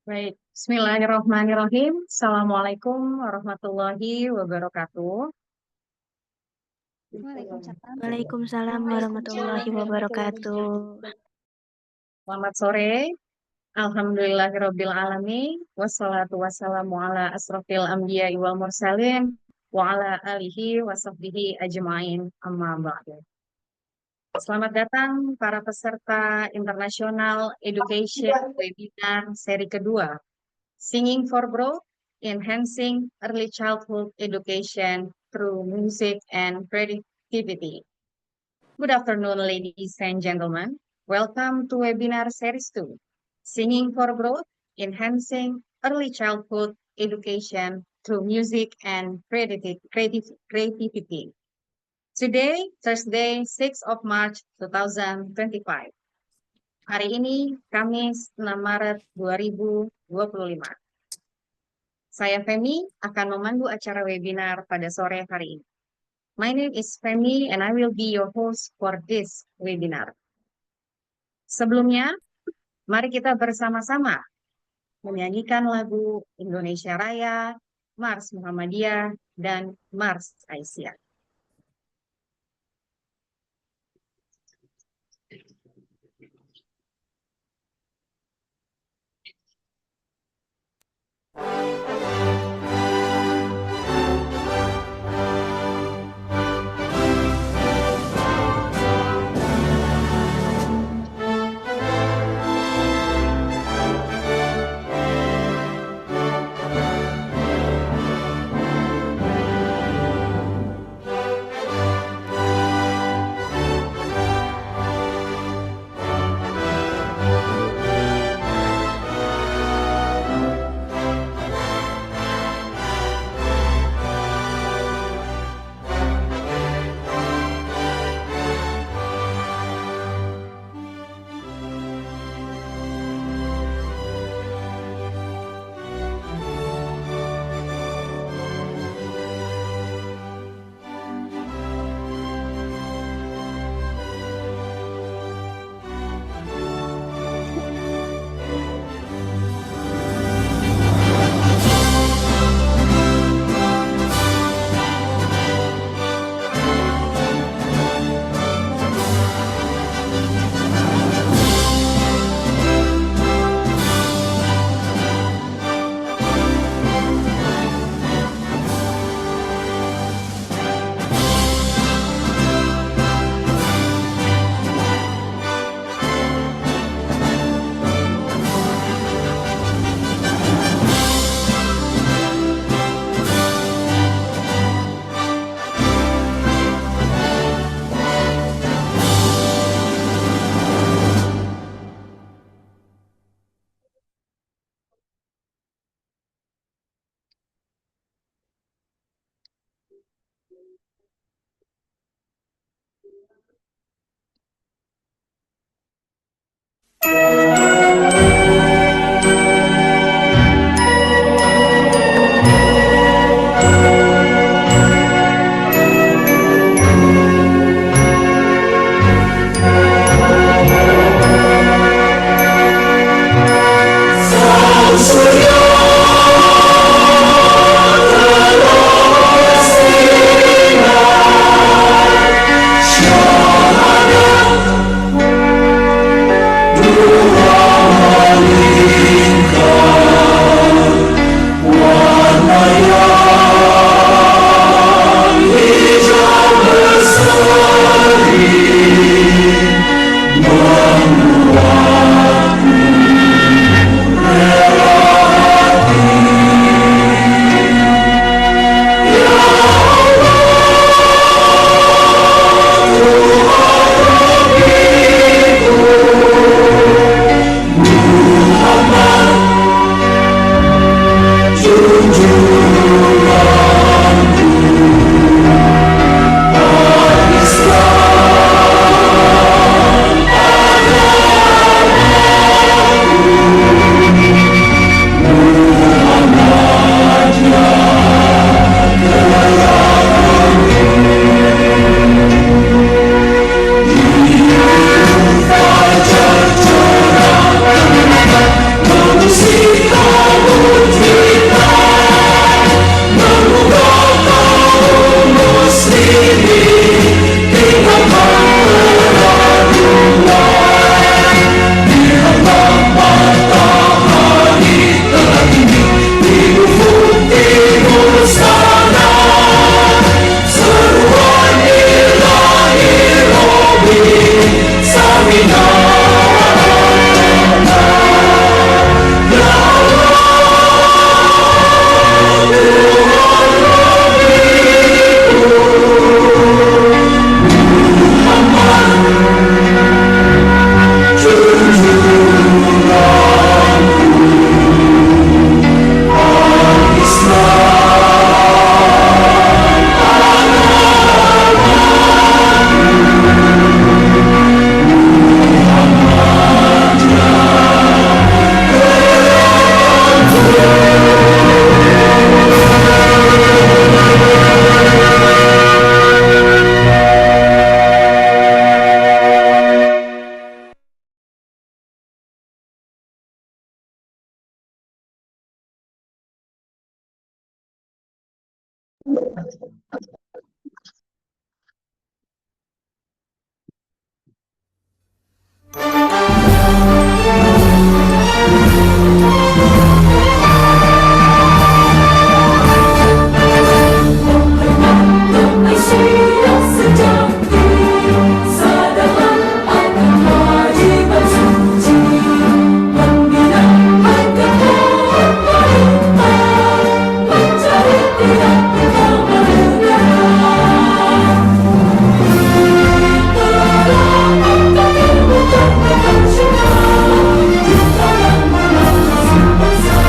Baik, Bismillahirrahmanirrahim. Assalamualaikum warahmatullahi wabarakatuh. Waalaikumsalam. Waalaikumsalam warahmatullahi wabarakatuh. Selamat sore. Alhamdulillahirabbil alamin. Wassalatu wassalamu ala asrofil anbiya'i wal mursalin wa ala alihi wa sahbihi ajma'in. Amma ba'du. Selamat datang para peserta International Education Webinar seri kedua. Singing for Growth, Enhancing Early Childhood Education through Music and Creativity. Good afternoon, ladies and gentlemen. Welcome to webinar series 2, Singing for Growth, Enhancing Early Childhood Education through Music and Creativity. Today, Thursday, 6th of March 2025. Hari ini, Kamis 6 Maret 2025. Saya Femi akan memandu acara webinar pada sore hari ini. My name is Femi and I will be your host for this webinar. Sebelumnya, mari kita bersama-sama menyanyikan lagu Indonesia Raya, Mars Muhammadiyah, dan Mars Aisyiyah. Aisyiyah sejati, sadar akan kewajiban suci, membina harga wanita, mencari tiap kemerdekaan. Terapkan ilmu tentang syariat di dalam mengawasi bangsa.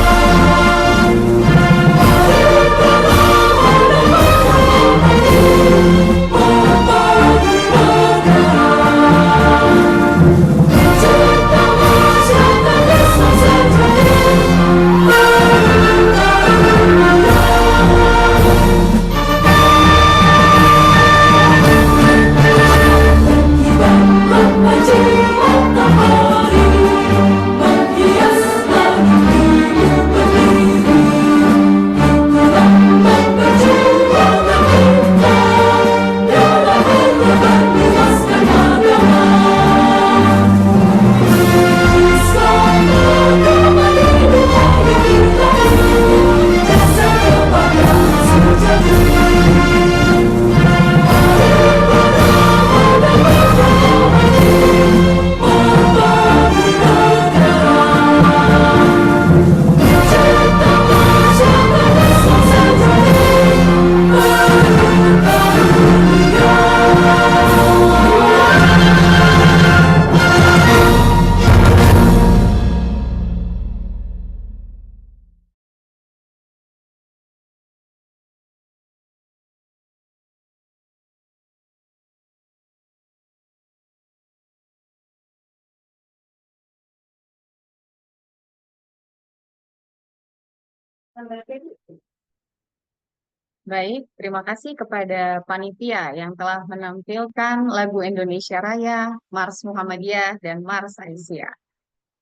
Baik, terima kasih kepada panitia yang telah menampilkan lagu Indonesia Raya, Mars Muhammadiyah, dan Mars Aisyiyah.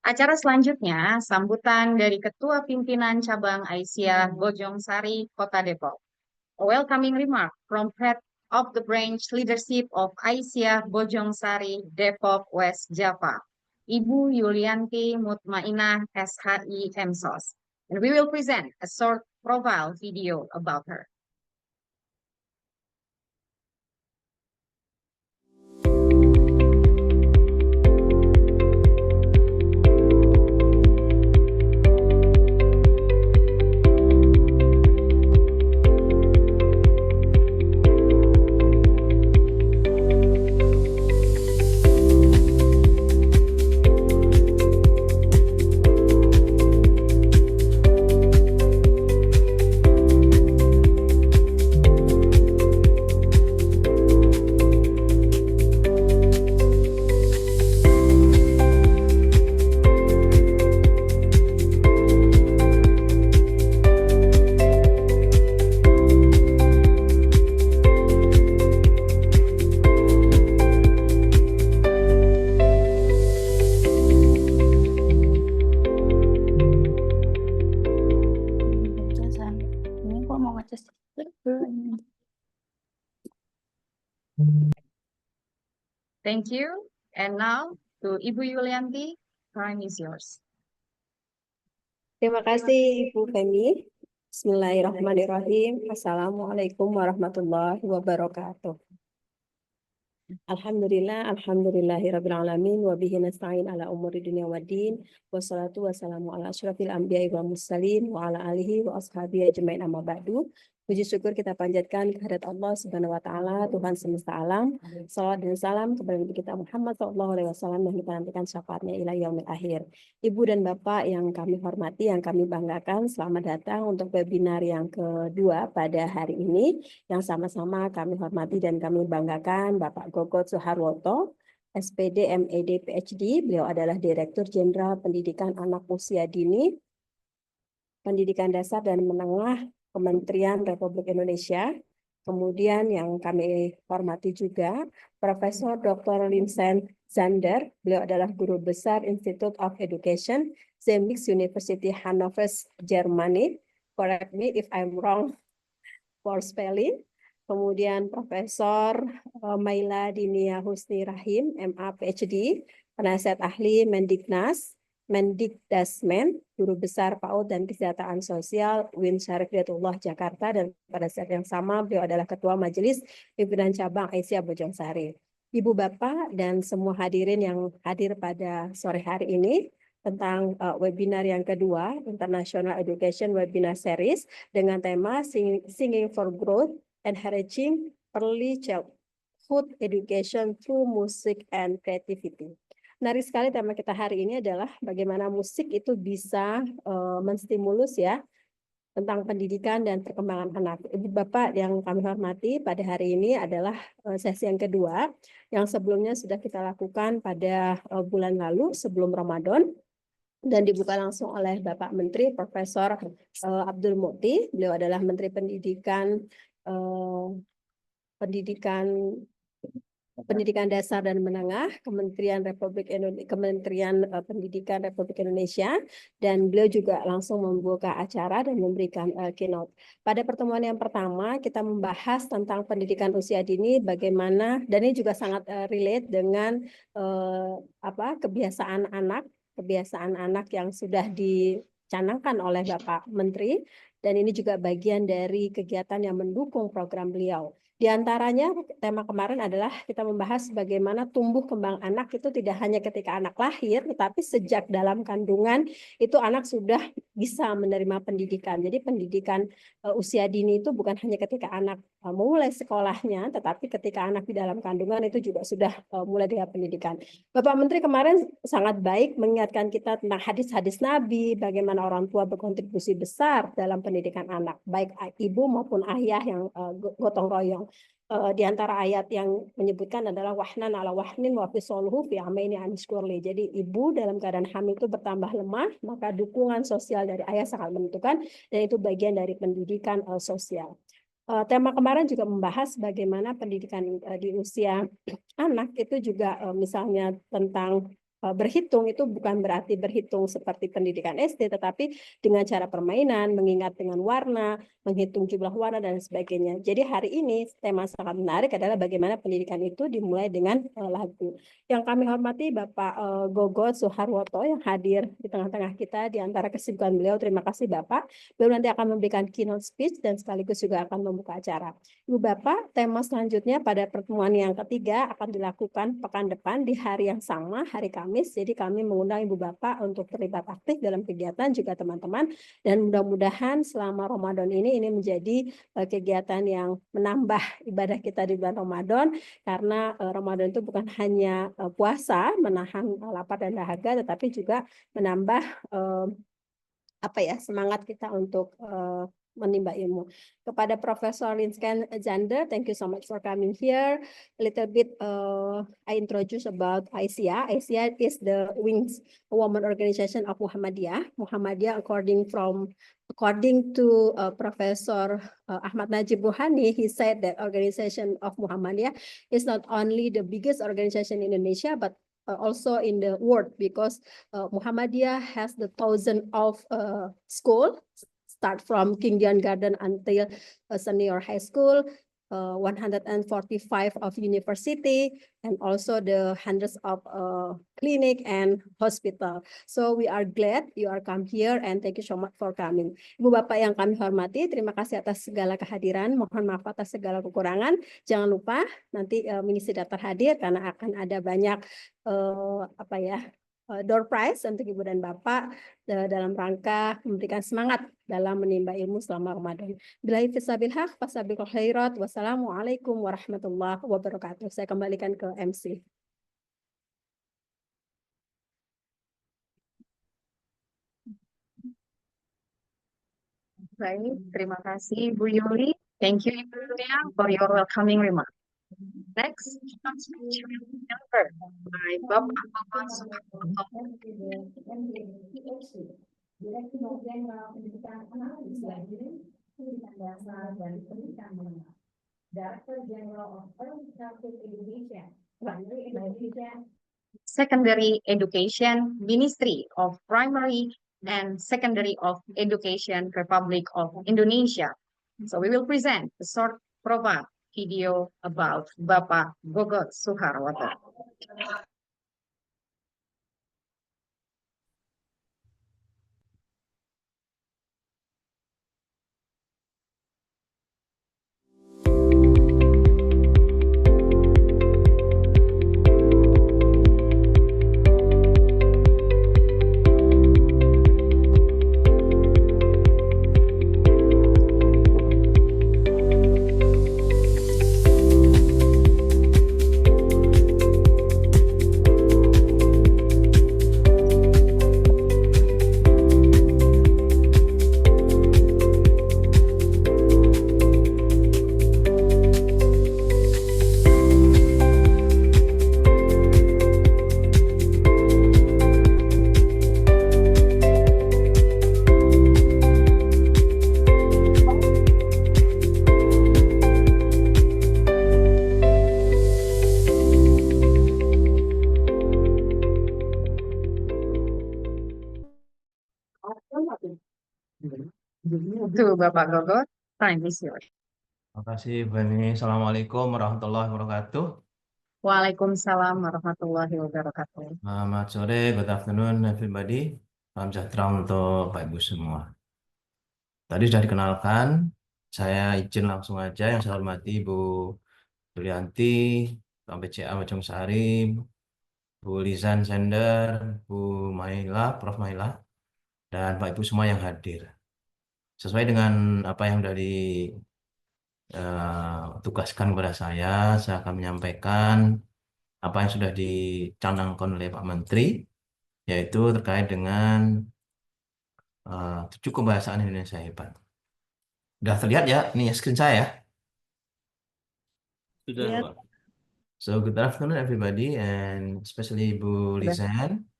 Acara selanjutnya, sambutan dari Ketua Pimpinan Cabang Aisyiyah Bojongsari, Kota Depok. A welcoming remark from Head of the Branch Leadership of Aisyiyah Bojongsari, Depok, West Java, Ibu Yulianti Mutmainah, SHI MSOS. And we will present a short profile video about her. Thank you. And now to Ibu Yulianti, time is yours. Terima kasih Ibu Femi. Bismillahirrahmanirrahim. Assalamualaikum warahmatullahi wabarakatuh. Alhamdulillahirabbil alamin wa bihi nasta'in ala umuri dunya waddin wassalatu wassalamu ala asyrafil anbiya'i wal mursalin wa ala alihi wa ashabihi ajmain amma ba'du. Puji syukur kita panjatkan kehadirat Allah Subhanahu wa taala, Tuhan semesta alam. Salawat dan salam kepada Nabi kita Muhammad sallallahu alaihi wasallam yang kita nantikan syafaatnya ila yaumil akhir. Ibu dan Bapak yang kami hormati, yang kami banggakan, selamat datang untuk webinar yang kedua pada hari ini. Yang sama-sama kami hormati dan kami banggakan Bapak Gogot Soeharwoto, SPD, MED, PhD. Beliau adalah Direktur Jenderal Pendidikan Anak Usia Dini, Pendidikan Dasar dan Menengah Kementerian Republik Indonesia. Kemudian yang kami hormati juga Profesor Dr. Vincent Zander. Beliau adalah Guru Besar Institute of Education, Zemix University Hannover, Germany. Correct me if I'm wrong. for spelling. Kemudian Profesor Maila Dinia Husni Rahim, MA PhD, penasihat ahli Mendikdasmen, Guru Besar PAUD dan Kesejahteraan Sosial UIN Syarif Hidayatullah Jakarta, dan pada saat yang sama beliau adalah Ketua Majelis Pimpinan Cabang Aisyiyah Bojongsari. Ibu Bapak dan semua hadirin yang hadir pada sore hari ini tentang webinar yang kedua, International Education Webinar Series dengan tema Singing for Growth, Enhanching Early Childhood Education Through Music and Creativity. Menarik sekali tema kita hari ini adalah bagaimana musik itu bisa menstimulus ya tentang pendidikan dan perkembangan anak. Ibu Bapak yang kami hormati, pada hari ini adalah sesi yang kedua yang sebelumnya sudah kita lakukan pada bulan lalu sebelum Ramadan dan dibuka langsung oleh Bapak Menteri Profesor Abdul Mukti. Beliau adalah Menteri Pendidikan Dasar dan Menengah Kementerian Pendidikan Republik Indonesia, dan beliau juga langsung membuka acara dan memberikan keynote. Pada pertemuan yang pertama kita membahas tentang pendidikan usia dini, bagaimana, dan ini juga sangat relate dengan kebiasaan anak yang sudah dicanangkan oleh Bapak Menteri, dan ini juga bagian dari kegiatan yang mendukung program beliau. Di antaranya tema kemarin adalah kita membahas bagaimana tumbuh kembang anak itu tidak hanya ketika anak lahir, tetapi sejak dalam kandungan itu anak sudah bisa menerima pendidikan. Jadi pendidikan usia dini itu bukan hanya ketika anak memulai sekolahnya, tetapi ketika anak di dalam kandungan itu juga sudah mulai dengan pendidikan. Bapak Menteri kemarin sangat baik mengingatkan kita tentang hadis-hadis Nabi, bagaimana orang tua berkontribusi besar dalam pendidikan anak, baik ibu maupun ayah yang gotong royong. Di antara ayat yang menyebutkan adalah wahnan ala wahnin wa fisoluhu fi amaini anishkurli. Jadi ibu dalam keadaan hamil itu bertambah lemah, maka dukungan sosial dari ayah sangat menentukan, dan itu bagian dari pendidikan sosial. Tema kemarin juga membahas bagaimana pendidikan di usia anak itu juga misalnya tentang berhitung, itu bukan berarti berhitung seperti pendidikan SD, tetapi dengan cara permainan, mengingat dengan warna, menghitung jumlah warna, dan sebagainya. Jadi hari ini tema sangat menarik adalah bagaimana pendidikan itu dimulai dengan lagu. Yang kami hormati Bapak Gogot Suharwoto yang hadir di tengah-tengah kita di antara kesibukan beliau. Terima kasih Bapak. Beliau nanti akan memberikan keynote speech dan sekaligus juga akan membuka acara. Ibu Bapak, tema selanjutnya pada pertemuan yang ketiga akan dilakukan pekan depan di hari yang sama, hari Kamis. Jadi kami mengundang Ibu Bapak untuk terlibat aktif dalam kegiatan juga teman-teman, dan mudah-mudahan selama Ramadan ini menjadi kegiatan yang menambah ibadah kita di bulan Ramadan, karena Ramadan itu bukan hanya puasa menahan lapar dan dahaga, tetapi juga menambah semangat kita untuk menimba ilmu. Kepada Profesor Linsken Zander, thank you so much for coming here. A little bit I introduce about Aisyiyah. Aisyiyah is the Wings Women Organization of Muhammadiyah. Muhammadiyah, according to Professor Ahmad Najib Burhani, he said that organization of Muhammadiyah is not only the biggest organization in Indonesia, but also in the world, because Muhammadiyah has the thousand of school, start from kindergarten until senior high school, 145 of university, and also the hundreds of clinic and hospital. So we are glad you are come here, and thank you so much for coming. Ibu Bapak yang kami hormati, terima kasih atas segala kehadiran. Mohon maaf atas segala kekurangan. Jangan lupa nanti mengisi daftar hadir karena akan ada banyak door prize untuk Ibu dan Bapak dalam rangka memberikan semangat dalam menimba ilmu selama Ramadan. Billahi fisabil haq, fasabiqul khairat. Wassalamualaikum warahmatullahi wabarakatuh. Saya kembalikan ke MC. Baik, terima kasih Bu Yuli. Thank you Ibu Yulia for your welcoming remark. Next, speech will be delivered by Bapak Bapak Suharwoto. Direktur Jenderal Pendidikan Anak Pendidikan Dasar dan Pendidikan Menengah, Director General of Early Childhood Education, Secondary Education, Ministry of Primary and Secondary of Education, Republic of Indonesia. So we will present a short prova video about Bapak Gogot Suharwoto. To Bapak Gogot, time is yours. Terima kasih, Bani. Assalamualaikum warahmatullahi wabarakatuh. Waalaikumsalam warahmatullahi wabarakatuh. Selamat sore, good afternoon, everybody. Salam sejahtera untuk Bapak Ibu semua. Tadi sudah dikenalkan, saya izin langsung aja yang saya hormati Bu Yulianti, PCA Bojongsari, Bu Lisan Sender, Bu Maila, Prof. Maila, dan Bapak Ibu semua yang hadir. Sesuai dengan apa yang sudah ditugaskan kepada saya akan menyampaikan apa yang sudah dicanangkan oleh Pak Menteri, yaitu terkait dengan 7 kebahasaan Indonesia hebat. Sudah terlihat ya, ini ya screen saya ya? Sudah, Lihat. Pak. So, good afternoon everybody, and especially Bu Lisan.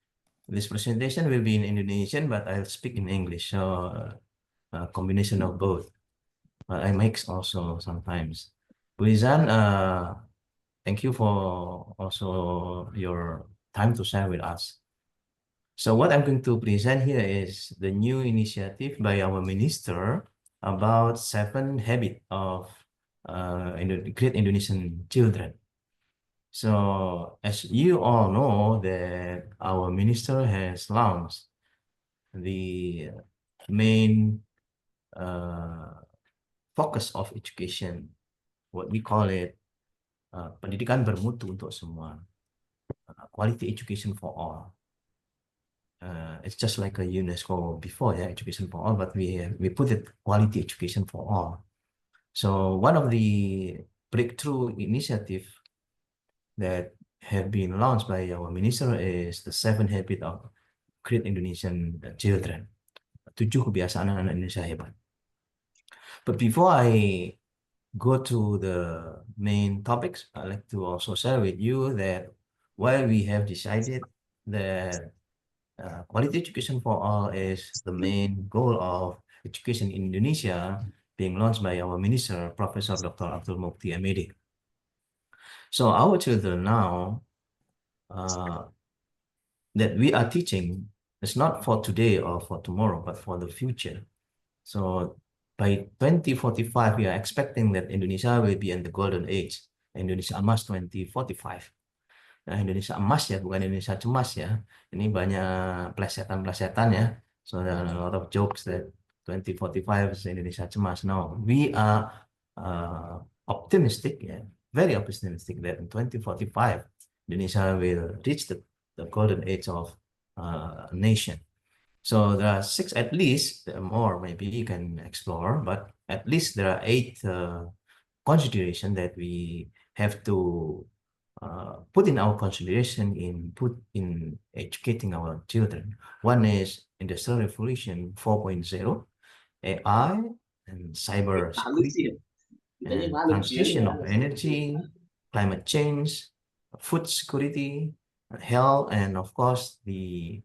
This presentation will be in Indonesian, but I'll speak in English, so a combination of both. But I mix also sometimes. Bu Lisan, thank you for also your time to share with us. So what I'm going to present here is the new initiative by our minister about 7 habits of great Indonesian children. So as you all know that our minister has launched the main focus of education, what we call it, pendidikan bermutu untuk semua, quality education for all. It's just like a UNESCO before, yeah, education for all, but we put it quality education for all. So one of the breakthrough initiative that have been launched by our minister is the 7 habits of great Indonesian children. 7 kebiasaan anak Indonesia hebat. But before I go to the main topics, I'd like to also share with you that while we have decided that quality education for all is the main goal of education in Indonesia being launched by our minister, Professor Dr. Abdul Mukti MD. So our children now that we are teaching is not for today or for tomorrow, but for the future. So by 2045, we are expecting that Indonesia will be in the golden age, Indonesia Emas 2045. Nah, Indonesia emas ya, bukan Indonesia cemas ya. Ini banyak plesetan-plesetan ya. So there are a lot of jokes that 2045 is Indonesia cemas. No, we are optimistic, yeah, very optimistic that in 2045 Indonesia will reach the golden age of a nation. So there are 6 at least, there are more maybe you can explore, but at least there are 8 considerations that we have to put in our consideration in educating our children. One is Industrial Revolution 4.0, AI and cyber security, and transition of energy, climate change, food security, health, and of course the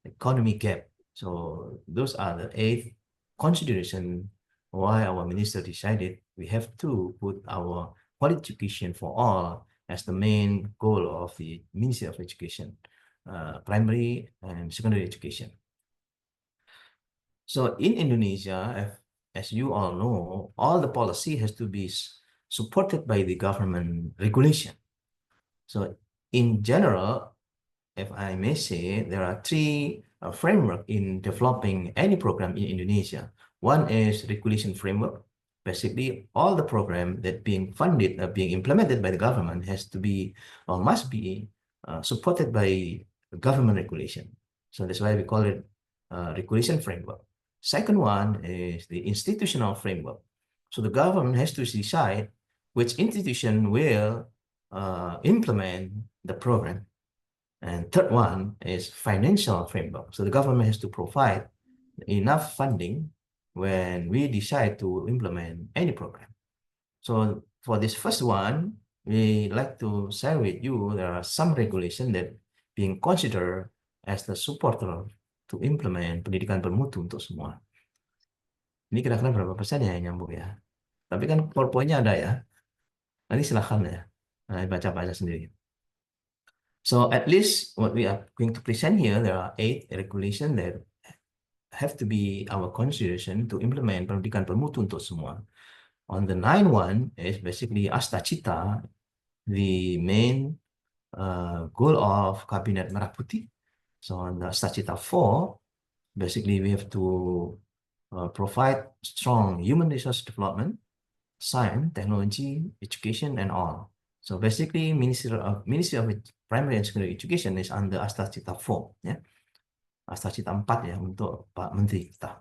economy gap. So those are the 8 considerations why our minister decided we have to put our quality education for all as the main goal of the Ministry of Education, primary and secondary education. So in Indonesia, as you all know, all the policy has to be supported by the government regulation. So in general, if I may say, there are three framework in developing any program in Indonesia. One is regulation framework. Basically, all the program that being funded, being implemented by the government has to be or must be supported by government regulation. So that's why we call it regulation framework. Second one is the institutional framework. So the government has to decide which institution will implement the program. And third one is financial framework. So the government has to provide enough funding when we decide to implement any program. So for this first one, we like to share with you there are some regulation that being considered as the supporter to implement pendidikan bermutu untuk semua. Ini kira-kira berapa persen ya yang nyambung ya? Tapi kan PowerPoint-nya ada ya. Nanti silahkan ya, baca-baca sendiri. So at least what we are going to present here, there are 8 regulations that have to be our consideration to implement pendidikan bermutu untuk semua. On the 9th one is basically Asta Cita, the main goal of Kabinet Merah Putih. So on the Asta Cita 4, basically we have to provide strong human resource development, science, technology, education, and all. So basically, Ministry of Primary and Secondary Education is under Asta Cita 4, ya. Asta Cita 4 ya untuk Pak Menteri kita.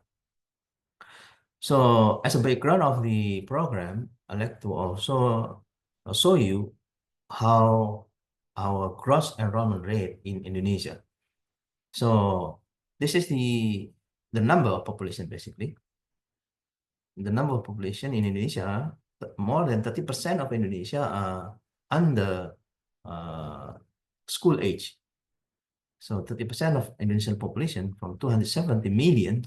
So as a background of the program, I'd like to also show you how our gross enrollment rate in Indonesia. So this is the number of population basically. The number of population in Indonesia, more than 30% of Indonesia are under school age. So 30% of Indonesian population from 270 million,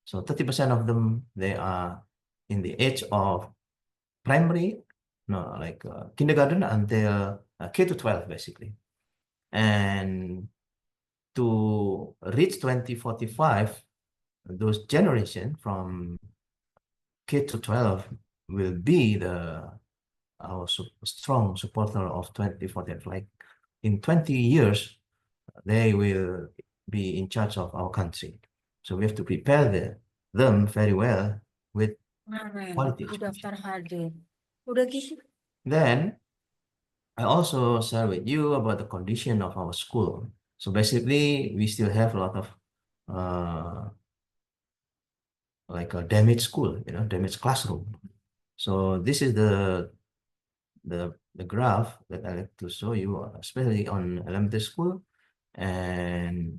so 30% of them, they are in the age of primary, kindergarten until K to 12 basically. And to reach 2045, those generation from K to 12 will be our strong supporter of 2040. Like in 20 years, they will be in charge of our country. So we have to prepare them very well with quality education. Then I also share with you about the condition of our school. So basically, we still have a lot of like a damaged school, damaged classroom. So this is the graph that I like to show you, especially on elementary school and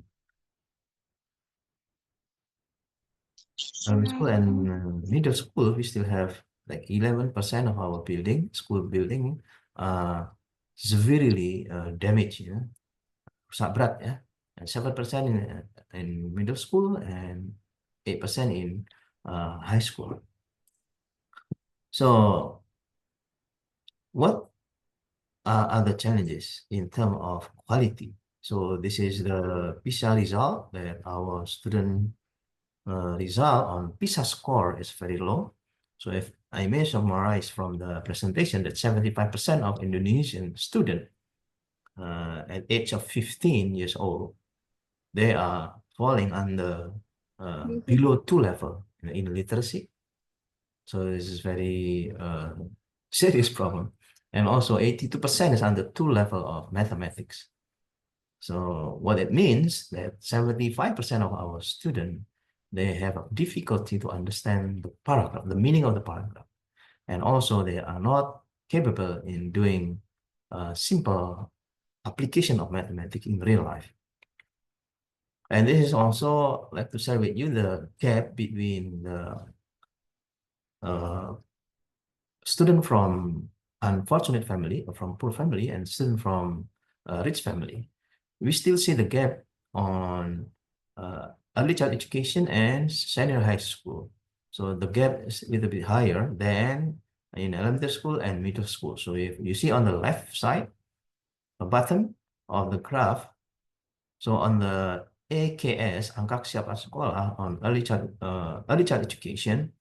middle school. We still have like 11% of our school building, severely damaged, rusak berat, ya, and 7% in middle school and 8% in high school. So what are the challenges in terms of quality? So this is the PISA result that our student result on PISA score is very low. So if I may summarize from the presentation that 75% of Indonesian students at age of 15 years old, they are falling under below 2 level in literacy. So this is very serious problem. And also 82% is under 2 level of mathematics. So what it means that 75% of our students, they have a difficulty to understand the paragraph, the meaning of the paragraph. And also they are not capable in doing simple application of mathematics in real life. And this is also, like to share with you, the gap between the student from unfortunate family or from poor family and student from rich family. We still see the gap on early child education and senior high school. So the gap is a little bit higher than in elementary school and middle school. So if you see on the left side, the bottom of the graph, so on the AKS, angka kesiapan sekolah on early child education,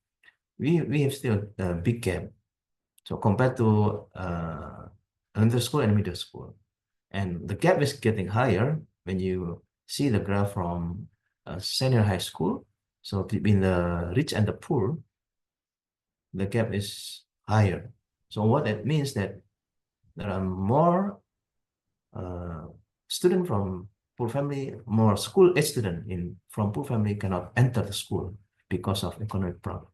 we have still a big gap. So compared to elementary school and middle school, and the gap is getting higher when you see the graph from senior high school. So between the rich and the poor, the gap is higher. So what that means that there are more student from poor family, more school age student from poor family cannot enter the school because of economic problem.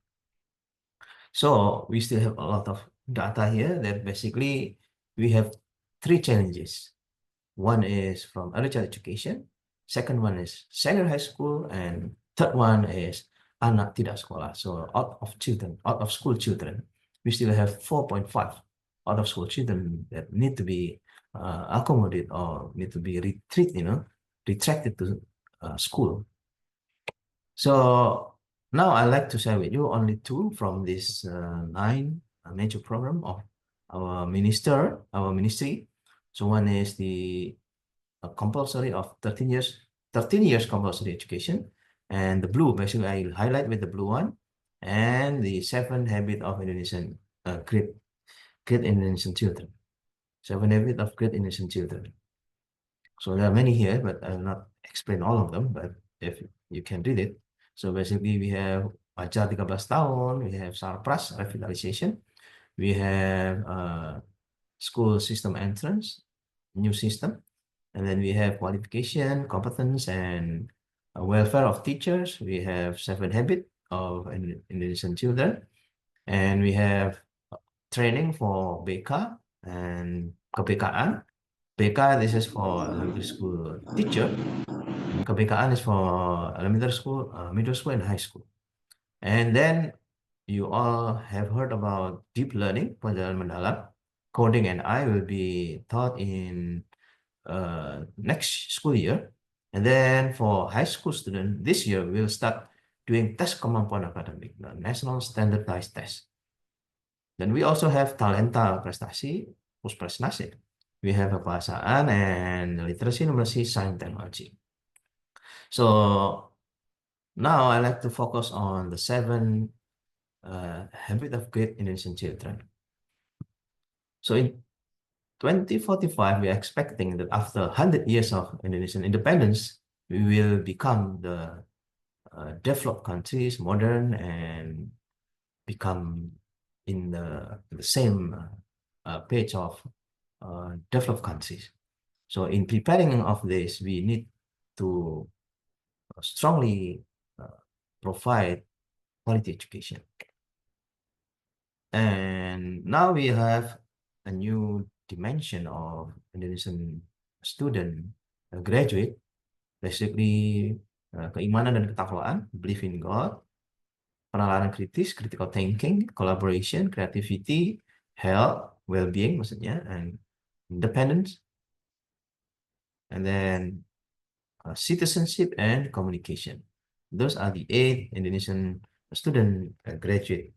So we still have a lot of data here that basically we have three challenges. One is from early child education, second one is senior high school, and third one is anak tidak sekolah. So out of school children, we still have 4.5 out of school children that need to be accommodated or need to be retracted to school. So now I like to share with you only two from this 9 major program of our ministry. So one is the compulsory of 13 years compulsory education, and the blue, basically I highlight with the blue one, and the 7 habit of Indonesian great Indonesian children. 7 habit of great Indonesian children. So there are many here, but I'll not explain all of them, but if you can read it. So basically we have Pacar 13 tahun, we have Sarpras revitalization, we have school system entrance, new system, and then we have qualification, competence, and welfare of teachers. We have 7 habit of Indonesian children, and we have training for BK and KPKan. BK, this is for elementary school teacher, and KPKan is for elementary school, middle school, and high school. And then you all have heard about deep learning, pelajaran mendalam. Coding and I will be taught in next school year. And then for high school student, this year we'll start doing tes kemampuan akademik, the national standardized test. Then we also have talenta prestasi, pusprestasi. We have kebahasaan and literacy, numeracy, science, technology. So now I like to focus on the 7 habit of great Indonesian children. So in 2045, we are expecting that after 100 years of Indonesian independence, we will become the developed countries, modern, and become in the same page of developed countries. So in preparing of this, we need to strongly provide quality education. And now we have a new dimension of Indonesian student graduate, basically keimanan dan ketakwaan, belief in God, penalaran kritis, critical thinking, collaboration, creativity, health, well-being maksudnya, and independence, and then citizenship and communication. Those are the 8 Indonesian student graduate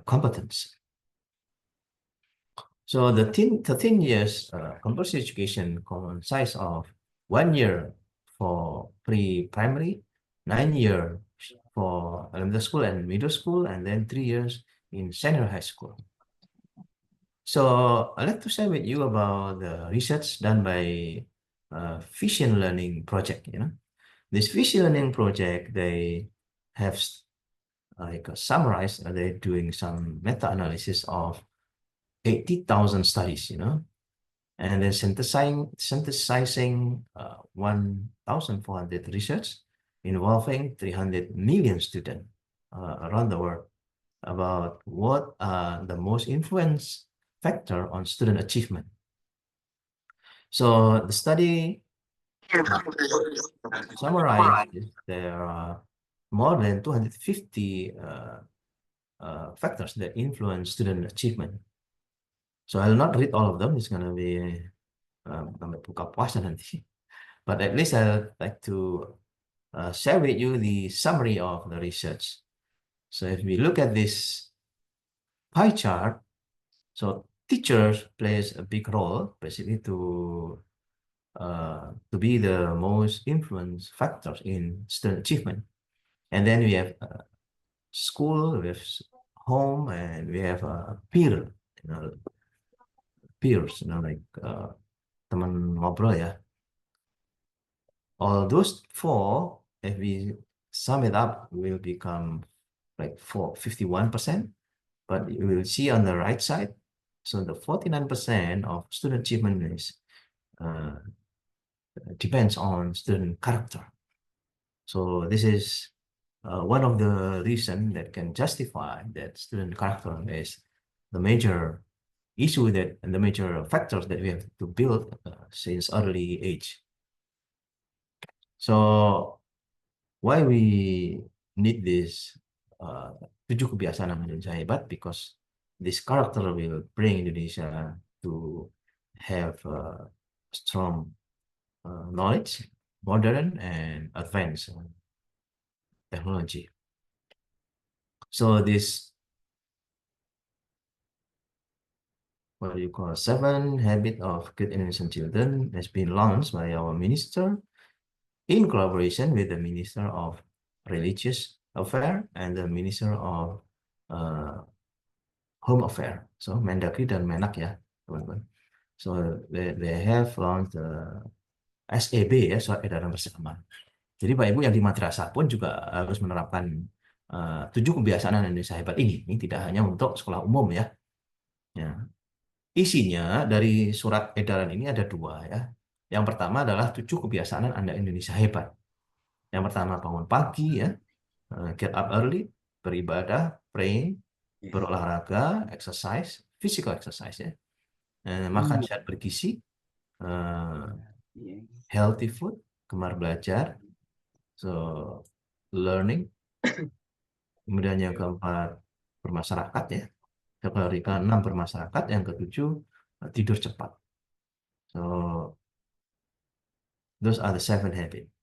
competence. So the 13 years compulsory education consists of 1 year for pre-primary, 9 years for elementary school and middle school, and then 3 years in senior high school. So I'd like to share with you about the research done by Vision Learning Project. This Vision Learning Project, they have summarized, they're doing some meta-analysis of 80,000 studies, and then synthesizing 1,400 research involving 300 million students around the world about what are the most influence factor on student achievement. So the study summarized there are more than 250 factors that influence student achievement. So I'll not read all of them. It's gonna be sampai buka puasa nanti. But at least I'd like to share with you the summary of the research. So if we look at this pie chart, so teachers plays a big role basically to be the most influence factors in student achievement. And then we have school, we have home, and we have a peer, you know, peers, like teman ngobrol ya. All those four, if we sum it up, will become like 51%. But you will see on the right side, so the 49% of student achievement is depends on student character. So this is one of the reasons that can justify that student character is the major issue that and the major factors that we have to build since early age. So why we need this 7 kebiasaan Indonesia hebat, because this character will bring Indonesia to have strong knowledge, modern and advanced technology. So this, what do you call, 7 habit of good Indonesian children has been launched by our minister in collaboration with the Minister of Religious Affairs and the Minister of uh, Home Affairs. So Mendagri dan Menak ya, teman-teman. So they have launched SEB ya, Surat Edaran Bersama. Jadi Pak Ibu yang di madrasah pun juga harus menerapkan 7 kebiasaan Indonesia hebat ini. Ini tidak hanya untuk sekolah umum ya. Ya. Isinya dari surat edaran ini ada 2 ya. Yang pertama adalah 7 kebiasaan Anda Indonesia hebat. Yang pertama bangun pagi ya, get up early, beribadah, praying, berolahraga, exercise, physical exercise ya, makan sehat bergizi, healthy food, gemar belajar, so learning. Kemudian yang keempat bermasyarakat ya, yang keenam bermasyarakat, yang ketujuh tidur cepat. So those are the 7 habits.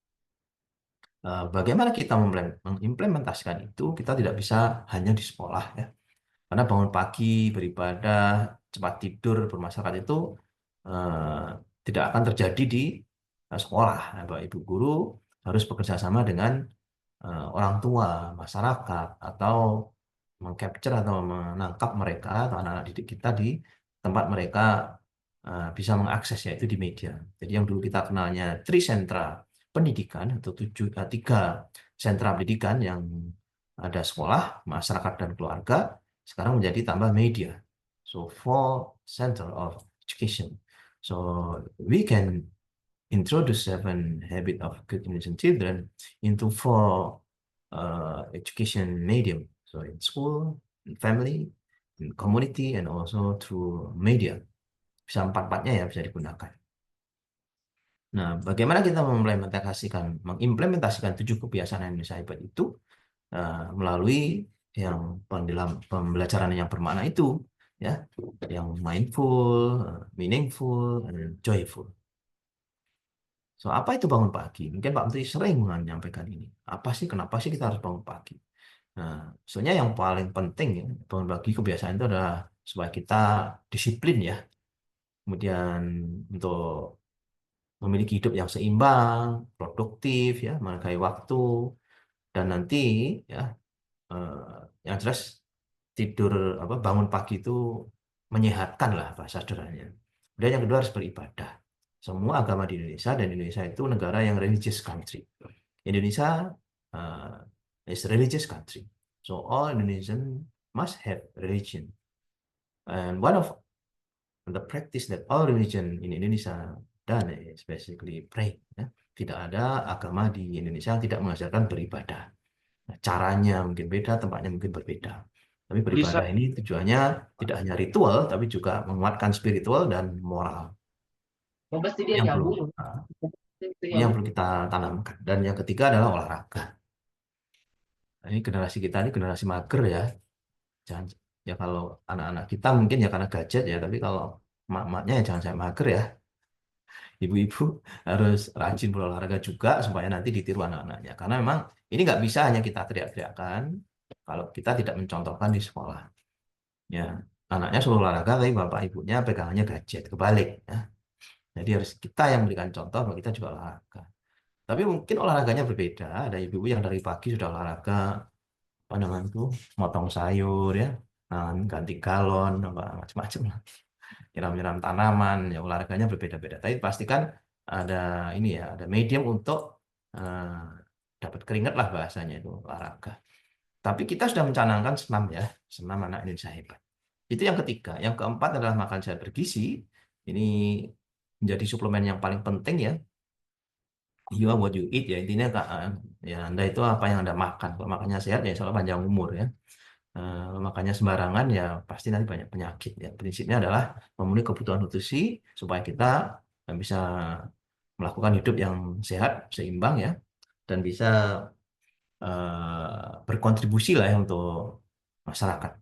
Bagaimana kita mengimplementasikan itu, kita tidak bisa hanya di sekolah ya. Karena bangun pagi, beribadah, cepat tidur, bermasyarakat itu tidak akan terjadi di sekolah. Bapak Ibu guru harus bekerja sama dengan orang tua, masyarakat, atau mengcapture atau menangkap mereka atau anak-anak didik kita di tempat mereka bisa mengakses, yaitu di media. Jadi yang dulu kita kenalnya 3 sentra pendidikan atau 3 sentra pendidikan yang ada sekolah, masyarakat, dan keluarga, sekarang menjadi tambah media. So 4 center of education. So we can introduce 7 habit of good Indonesian children into 4 education medium. So in school, in family, in community, and also through media. Bisa 4-4-nya ya bisa digunakan. Nah, bagaimana kita mengimplementasikan 7 kebiasaan Indonesia hebat itu melalui yang pembelajaran yang bermakna itu ya, yang mindful, meaningful, and joyful. So apa itu bangun pagi? Mungkin Pak Menteri sering menyampaikan ini. Apa sih, kenapa sih kita harus bangun pagi? Nah, soalnya yang paling penting ya, bangun pagi kebiasaan itu adalah supaya kita disiplin ya. Kemudian untuk memiliki hidup yang seimbang, produktif ya, menghargai waktu, dan nanti ya yang jelas tidur bangun pagi itu menyehatkan lah bahasa sederhananya. Dan yang kedua harus beribadah. Semua agama di Indonesia, dan Indonesia itu negara yang religious country. Indonesia is religious country. So all Indonesian must have religion. And one of the practice that all religion in Indonesia done is basically pray. Ya. Tidak ada agama di Indonesia yang tidak mengajarkan beribadah. Nah, caranya mungkin beda, tempatnya mungkin berbeda. Tapi beribadah ini tujuannya tidak hanya ritual, tapi juga menguatkan spiritual dan moral. Yang perlu, yang perlu kita tanamkan. Dan yang ketiga adalah olahraga. Nah, ini generasi kita ini generasi mager ya. Jangan, ya kalau anak-anak kita mungkin ya karena gadget ya, tapi kalau mak-maknya ya jangan sampai mager ya. Ibu-ibu harus rajin berolahraga juga supaya nanti ditiru anak-anaknya. Karena memang ini nggak bisa hanya kita teriak-teriakan kalau kita tidak mencontohkan di sekolah. Ya, anaknya suruh olahraga tapi bapak ibunya pegangannya gadget, kebalik ya. Jadi harus kita yang memberikan contoh bahwa kita juga olahraga. Tapi mungkin olahraganya berbeda. Ada ibu-ibu yang dari pagi sudah olahraga apa namanya tuh, motong sayur ya, ganti galon, apa macam-macam lah, nyiram-nyiram tanaman, ya olahraganya berbeda-beda. Tapi pastikan ada ini ya, ada medium untuk eh, dapat keringat lah bahasanya itu olahraga. Tapi kita sudah mencanangkan senam ya, senam anak Indonesia hebat. Itu yang ketiga. Yang keempat adalah makan sehat bergizi. Ini menjadi suplemen yang paling penting ya. You are what you eat ya, intinya Kak, ya Anda itu apa yang Anda makan. Kalau makannya sehat ya insya Allah panjang umur ya. Kalau makannya sembarangan ya pasti nanti banyak penyakit ya. Prinsipnya adalah memenuhi kebutuhan nutrisi supaya kita bisa melakukan hidup yang sehat, seimbang ya, dan bisa berkontribusi lah ya untuk masyarakat.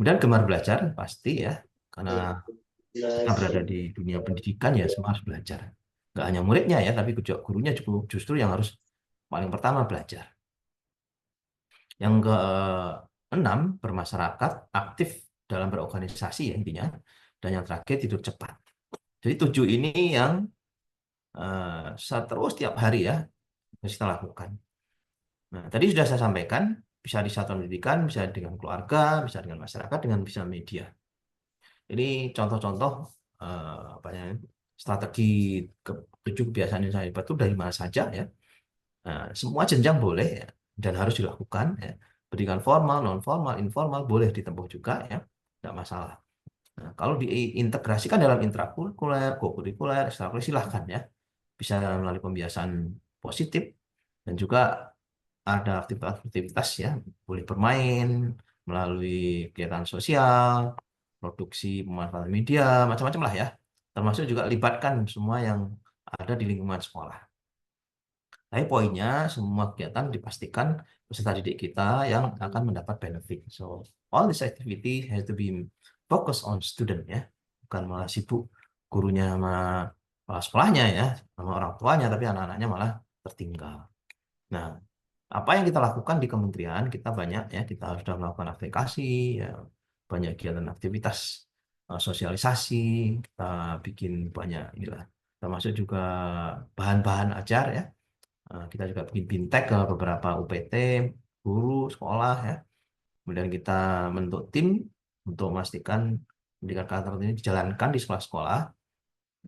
Kemudian gemar belajar pasti ya, karena kita berada di dunia pendidikan ya semua harus belajar. Nggak hanya muridnya ya, tapi juga gurunya justru yang harus paling pertama belajar. Yang keenam, bermasyarakat, aktif dalam berorganisasi ya intinya. Dan yang terakhir, tidur cepat. Jadi 7 ini yang terus tiap hari ya harus kita lakukan. Nah, tadi sudah saya sampaikan, bisa di satuan pendidikan, bisa dengan keluarga, bisa dengan masyarakat, dengan bisa media. Ini contoh-contoh apa ya, strategi tujuh kebiasaan yang saya hebat itu dari mana saja ya. Nah, semua jenjang boleh ya, dan harus dilakukan ya. Pendidikan formal, non formal, informal boleh ditempuh juga ya, tidak masalah. Nah, kalau diintegrasikan dalam intrakurikuler, kokurikuler, ekstrakurikuler silahkan ya. Bisa melalui pembiasaan positif dan juga ada aktivitas-aktivitas ya, boleh bermain melalui kegiatan sosial, produksi pemanfaatan media, macam-macam lah ya. Termasuk juga libatkan semua yang ada di lingkungan sekolah. Tapi poinnya semua kegiatan dipastikan peserta didik kita yang akan mendapat benefit. So all this activity has to be focus on student ya, bukan malah sibuk gurunya sama kepala sekolahnya ya, sama orang tuanya, tapi anak-anaknya malah tertinggal. Nah, apa yang kita lakukan di kementerian, kita banyak ya, kita sudah melakukan aplikasi, ya, banyak kegiatan aktivitas sosialisasi, kita bikin banyak inilah, termasuk juga bahan-bahan ajar ya. Kita juga bikin bintek ke beberapa UPT, guru, sekolah ya. Kemudian kita bentuk tim untuk memastikan pendidikan karakter ini dijalankan di sekolah-sekolah.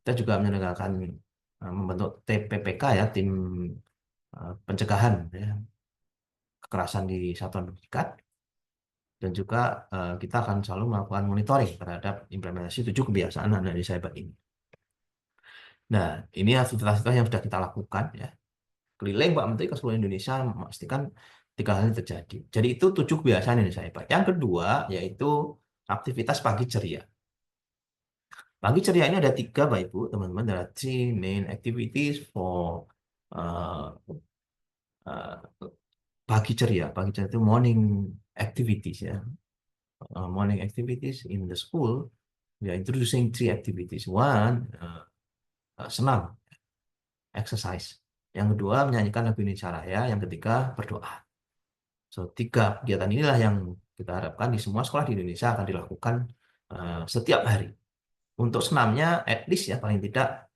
Kita juga menyelenggarakan membentuk TPPK ya, tim pencegahan ya, kekerasan di satuan pendidikan, dan juga kita akan selalu melakukan monitoring terhadap implementasi 7 kebiasaan anak di cyber ini. Nah, ini aktivitas-aktivitas yang sudah kita lakukan ya. Keliling Pak Menteri ke seluruh Indonesia memastikan 3 hal ini terjadi. Jadi itu 7 kebiasaan yang saya Pak. Yang kedua yaitu aktivitas pagi ceria. Pagi ceria ini ada 3 Pak Ibu, teman-teman. Ada 3 main activities for uh, uh, pagi ceria. Pagi ceria itu morning activities ya. Morning activities in the school. We are introducing 3 activities. One, senam, exercise. Yang kedua, menyanyikan lagu Indonesia Raya. Yang ketiga, berdoa. So, 3 kegiatan inilah yang kita harapkan di semua sekolah di Indonesia akan dilakukan setiap hari. Untuk senamnya, at least ya, paling tidak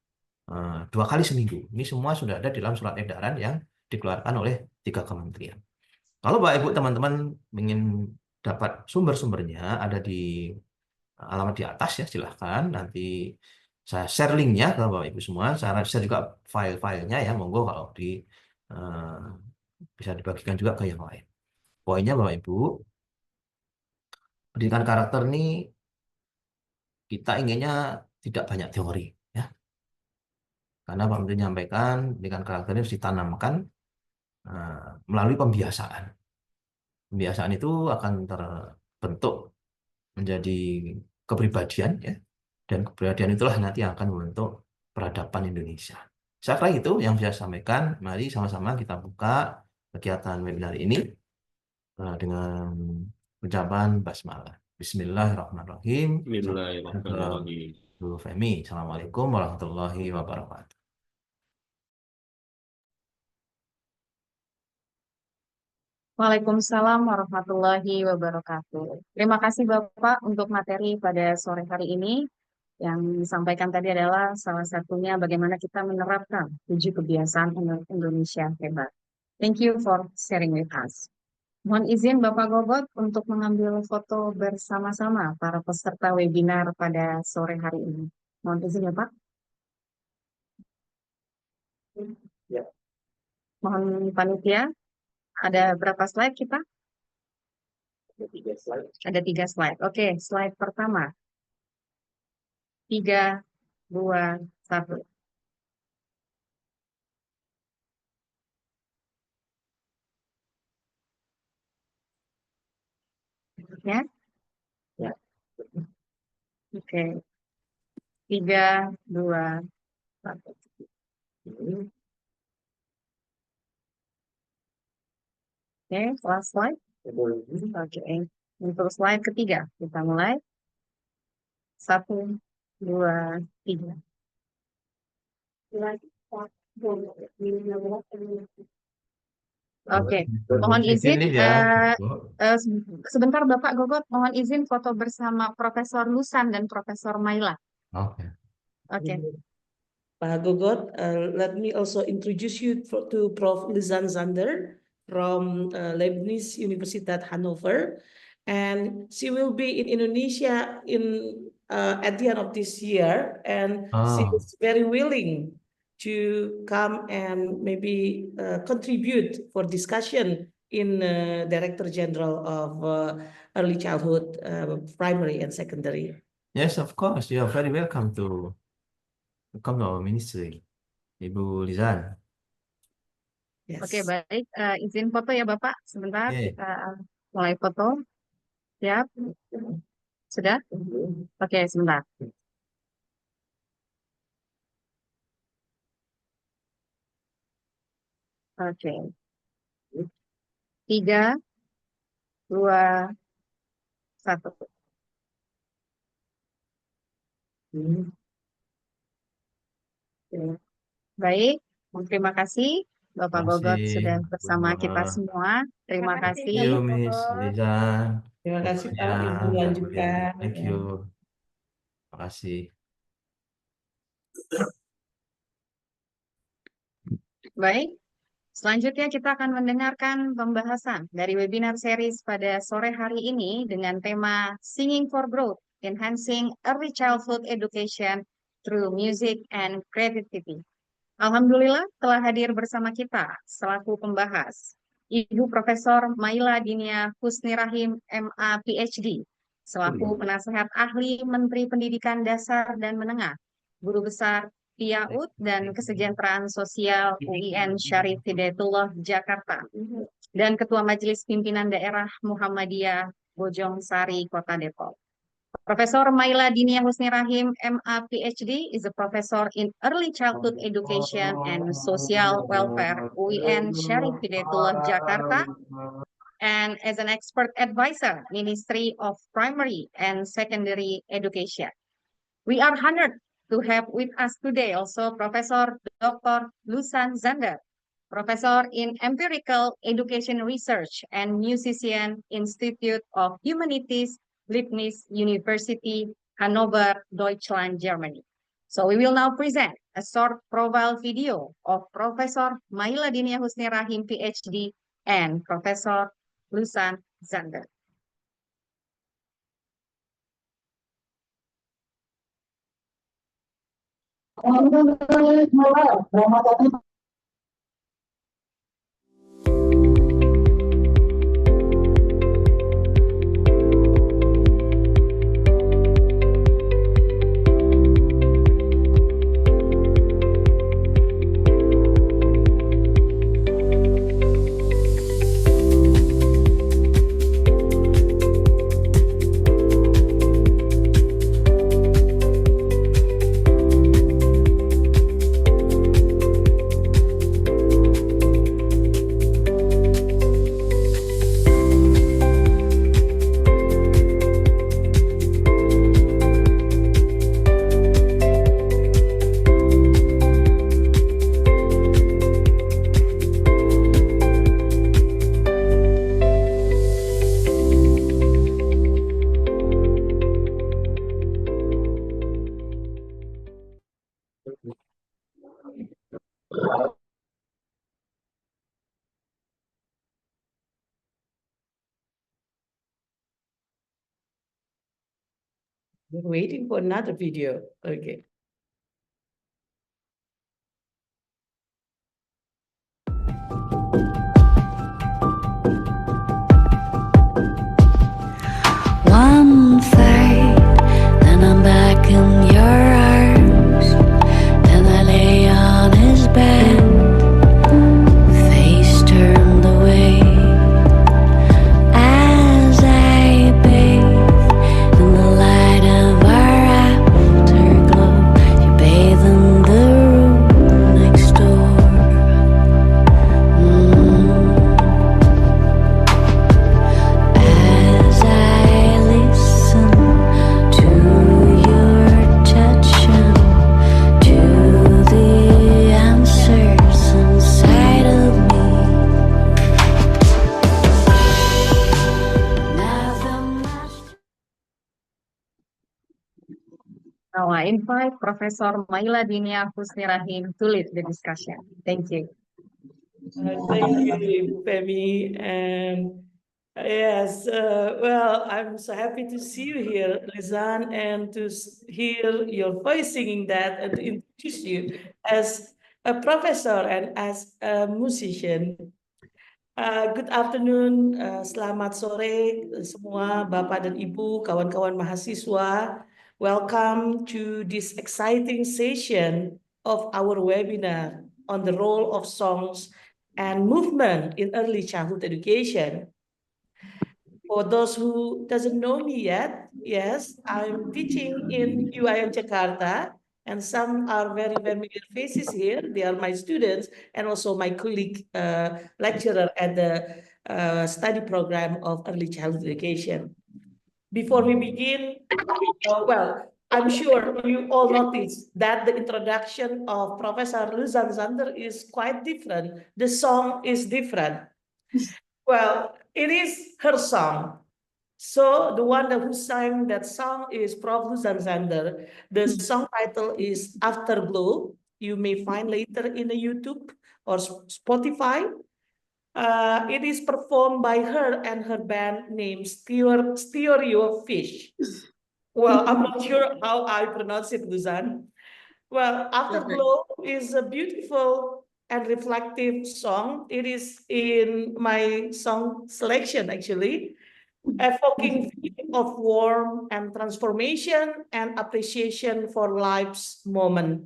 2 kali seminggu. Ini semua sudah ada dalam surat edaran yang dikeluarkan oleh 3 kementerian. Kalau Bapak Ibu teman-teman ingin dapat sumber-sumbernya, ada di alamat di atas ya, silahkan. Nanti saya share linknya ke Bapak Ibu semua. Saya share juga file-filenya ya, monggo kalau uh, bisa dibagikan juga ke yang lain. Poinnya Bapak Ibu, pendidikan karakter ini kita inginnya tidak banyak teori ya. Karena Pak Menteri menyampaikan pendidikan karakter ini harus ditanamkan melalui pembiasaan. Pembiasaan itu akan terbentuk menjadi kepribadian ya. Dan kepribadian itulah nanti yang akan membentuk peradaban Indonesia. Saya kira itu yang bisa saya sampaikan. Mari sama-sama kita buka kegiatan webinar ini dengan ucapan basmalah. Bismillahirrahmanirrahim. Bismillahirrahmanirrahim. Bu Femi, Assalamualaikum warahmatullahi wabarakatuh. Waalaikumsalam warahmatullahi wabarakatuh. Terima kasih Bapak untuk materi pada sore hari ini. Yang disampaikan tadi adalah salah satunya bagaimana kita menerapkan 7 kebiasaan Indonesia hebat. Thank you for sharing with us. Mohon izin Bapak Gogot untuk mengambil foto bersama-sama para peserta webinar pada sore hari ini. Mohon izin ya Pak. Ya. Mohon panitia, ada berapa slide kita? Ada 3 slide. Ada 3 slide. Oke, slide pertama. 3, 2, 1. Ya, Ya. oke. 3, 2, 1. Oke, last slide. Oke, untuk slide ketiga, kita mulai. 1, 2, 3. Oke, mohon izin, sebentar Bapak Gogot, mohon izin foto bersama Profesor Lusan dan Profesor Maila. Oke. Oke, Pak Gogot, let me also introduce you to Prof. Lizan Zander from Leibniz Universitat Hannover, and she will be in Indonesia at the end of this year, and she is very willing to come and maybe contribute for discussion in Director General of Early Childhood, Primary and Secondary. Yes, of course. You are very welcome to come to our ministry, Ibu Lizan. Yes. oke baik, izin foto ya Bapak, sebentar Oke. kita mulai foto. Siap, sudah? Oke, sebentar. Oke, 3, 2, 1. Oke. Baik, terima kasih Bapak Gogot sudah bersama kita semua. Terima Thank kasih. you, Miss Lizan. Terima kasih Pak, Ya, Ibu lanjutkan. Thank you. Terima kasih. Baik, selanjutnya kita akan mendengarkan pembahasan dari webinar series pada sore hari ini dengan tema Singing for Growth, Enhancing Early Childhood Education through Music and Creativity. Alhamdulillah telah hadir bersama kita selaku pembahas Ibu Profesor Maila Dinia Husni Rahim, MA PhD, selaku penasehat ahli Menteri Pendidikan Dasar dan Menengah, Guru Besar PIAUD dan Kesejahteraan Sosial UIN Syarif Hidayatullah Jakarta, dan Ketua Majelis Pimpinan Daerah Muhammadiyah Bojongsari Kota Depok. Profesor Maila Dinia Husni Rahim, MA PhD, is a professor in early childhood education and social welfare, UIN Syarif Hidayatullah Jakarta, and as an expert advisor, Ministry of Primary and Secondary Education. We are honored to have with us today also Professor Dr. Lusan Zander, Professor in Empirical Education Research and Musician, Institute of Humanities, Leibniz University, Hannover, Deutschland, Germany. So we will now present a short profile video of Professor Maila Dinia Husni Rahim, PhD, and Professor Lusan Zander. We're waiting for another video. Okay. One fight, then I'm back in your arms. Then I lay on his bed, face turned away. As I bathe in the light of our afterglow, you bathe in the room next door. As I listen to your touch and to the answers inside of me. Nothing much. Now I invite Professor Maila Dinia Husni Rahim to lead the discussion. Thank you. Thank you, Ibu Femi. And yes, well, I'm so happy to see you here, Lizan, and to hear your voice singing that and to introduce you as a professor and as a musician. Good afternoon, selamat sore semua Bapak dan Ibu, kawan-kawan mahasiswa. Welcome to this exciting session of our webinar on the role of songs and movement in early childhood education. For those who doesn't know me yet, yes, I'm teaching in UIN Jakarta, and some are very familiar faces here. They are my students and also my colleague lecturer at the study program of early childhood education. Before we begin, well, I'm sure you all noticed that the introduction of Professor Luzan Zander is quite different. The song is different. Well, it is her song. So the one who sang that song is Prof. Luzan Zander. The song title is Afterglow. You may find later in the YouTube or Spotify. It is performed by her and her band named Stereo Fish. Well, I'm not sure how I pronounce it, Luzan. Well, Afterglow is a beautiful and reflective song. It is in my song selection, actually, evoking feeling of warmth and transformation and appreciation for life's moment.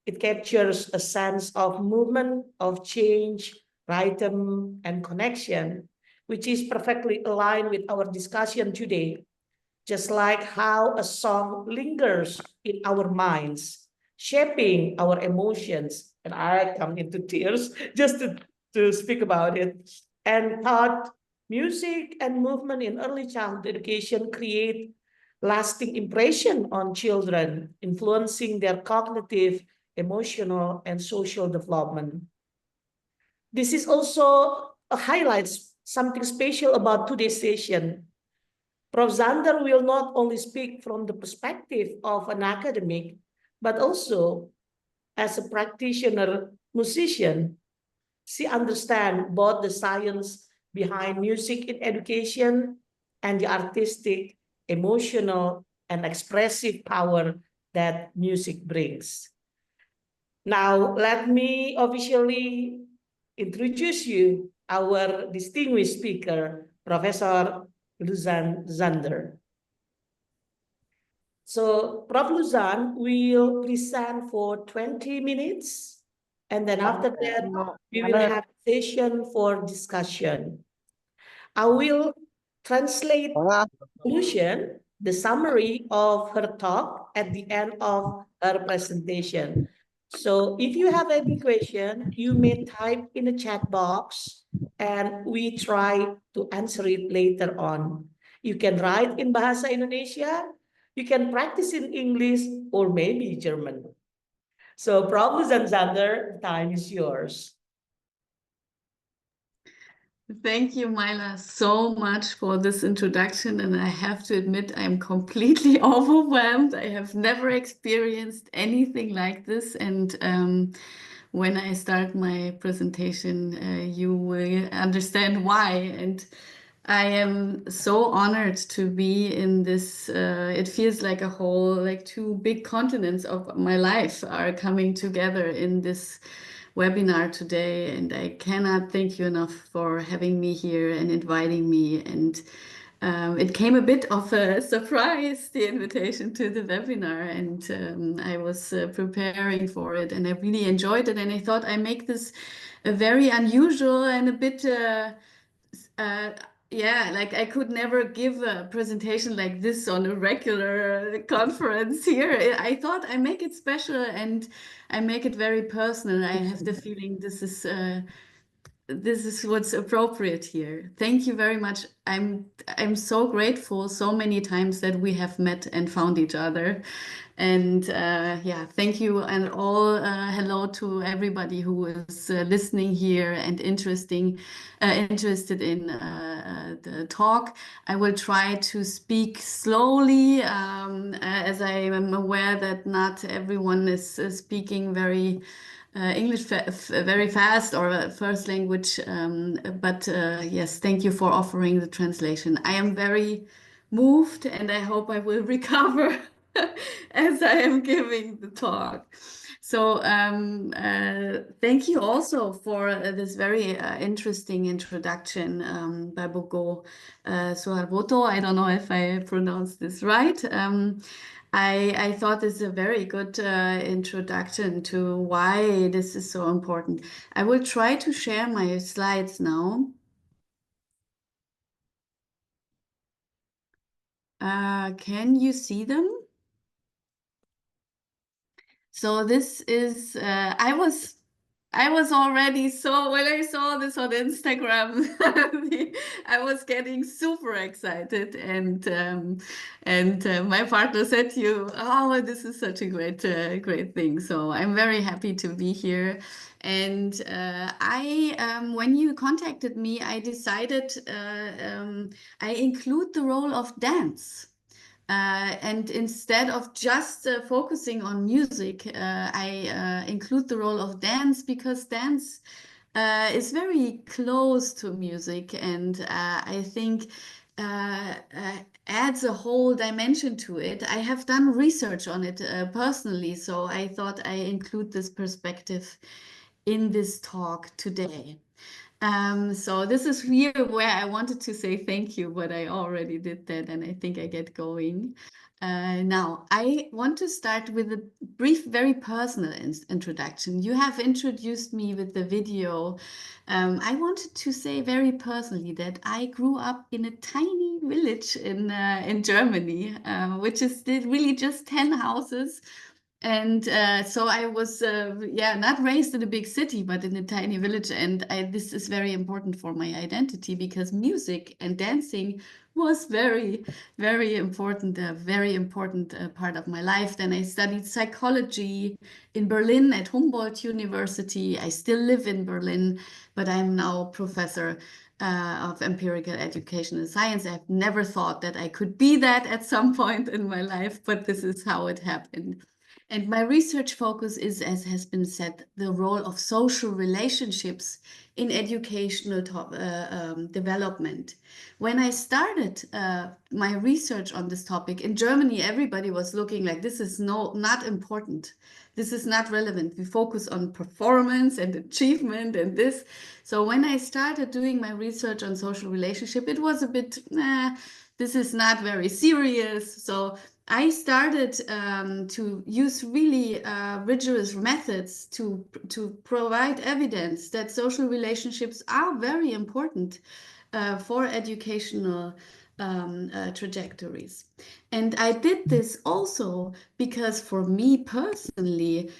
It captures a sense of movement, of change, rhythm, and connection, which is perfectly aligned with our discussion today. Just like how a song lingers in our minds, shaping our emotions. And I come into tears just to speak about it. And thought, music and movement in early childhood education create lasting impression on children, influencing their cognitive, emotional, and social development. This is also highlights something special about today's session. Prof. Zander will not only speak from the perspective of an academic, but also as a practitioner musician. She understands both the science behind music in education and the artistic, emotional, and expressive power that music brings. Now, let me officially introduce you our distinguished speaker, Professor Luzan Zander. So Prof. Luzan will present for 20 minutes, and then after that, we will have a session for discussion. I will translate conclusion, the summary of her talk at the end of her presentation. So if you have any question, you may type in the chat box and we try to answer it later on. You can write in Bahasa Indonesia, you can practice in English or maybe German. So Prof. Zander, the time is yours. Thank you, Myla, so much for this introduction. And I have to admit, I'm completely overwhelmed. I have never experienced anything like this. And when I start my presentation, you will understand why. And I am so honored to be in this. It feels like a whole, like two big continents of my life are coming together in this webinar today. And I cannot thank you enough for having me here and inviting me. And it came a bit of a surprise, the invitation to the webinar. And I was preparing for it and I really enjoyed it. And I thought I make this a very unusual and a bit uh, yeah, like I could never give a presentation like this on a regular conference here. I thought I make it special and I make it very personal. I have the feeling this is what's appropriate here. Thank you very much. I'm so grateful so many times that we have met and found each other. And yeah, thank you and all hello to everybody who is listening here and interested in the talk. I will try to speak slowly as I am aware that not everyone is speaking very English very fast or first language. But yes, thank you for offering the translation. I am very moved and I hope I will recover as I am giving the talk. So thank you also for this very interesting introduction by Bogo Soharboto. I don't know if I pronounced this right. I thought this is a very good introduction to why this is so important. I will try to share my slides now. Can you see them? So this is I was already so when I saw this on Instagram, I was getting super excited, and my partner said to you, "Oh, this is such a great thing." So I'm very happy to be here. And when you contacted me, I decided I include the role of dance. And instead of just focusing on music, I include the role of dance because dance is very close to music, and I think adds a whole dimension to it. I have done research on it personally, so I thought I include this perspective in this talk today. So this is here where I wanted to say thank you, but I already did that and I think I get going. Now, I want to start with a brief, very personal introduction. You have introduced me with the video. I wanted to say very personally that I grew up in a tiny village in Germany, which is really just 10 houses. And so I was, yeah, not raised in a big city, but in a tiny village. And this is very important for my identity because music and dancing was very important, a very important part of my life. Then I studied psychology in Berlin at Humboldt University. I still live in Berlin, but I'm now professor of empirical education and science. I've never thought that I could be that at some point in my life, but this is how it happened. And my research focus is, as has been said, the role of social relationships in educational development. When I started my research on this topic in Germany, everybody was looking like this is not important. This is not relevant. We focus on performance and achievement and this. So when I started doing my research on social relationship, it was a bit, this is not very serious. So I started to use really rigorous methods to provide evidence that social relationships are very important for educational trajectories. And I did this also because for me personally,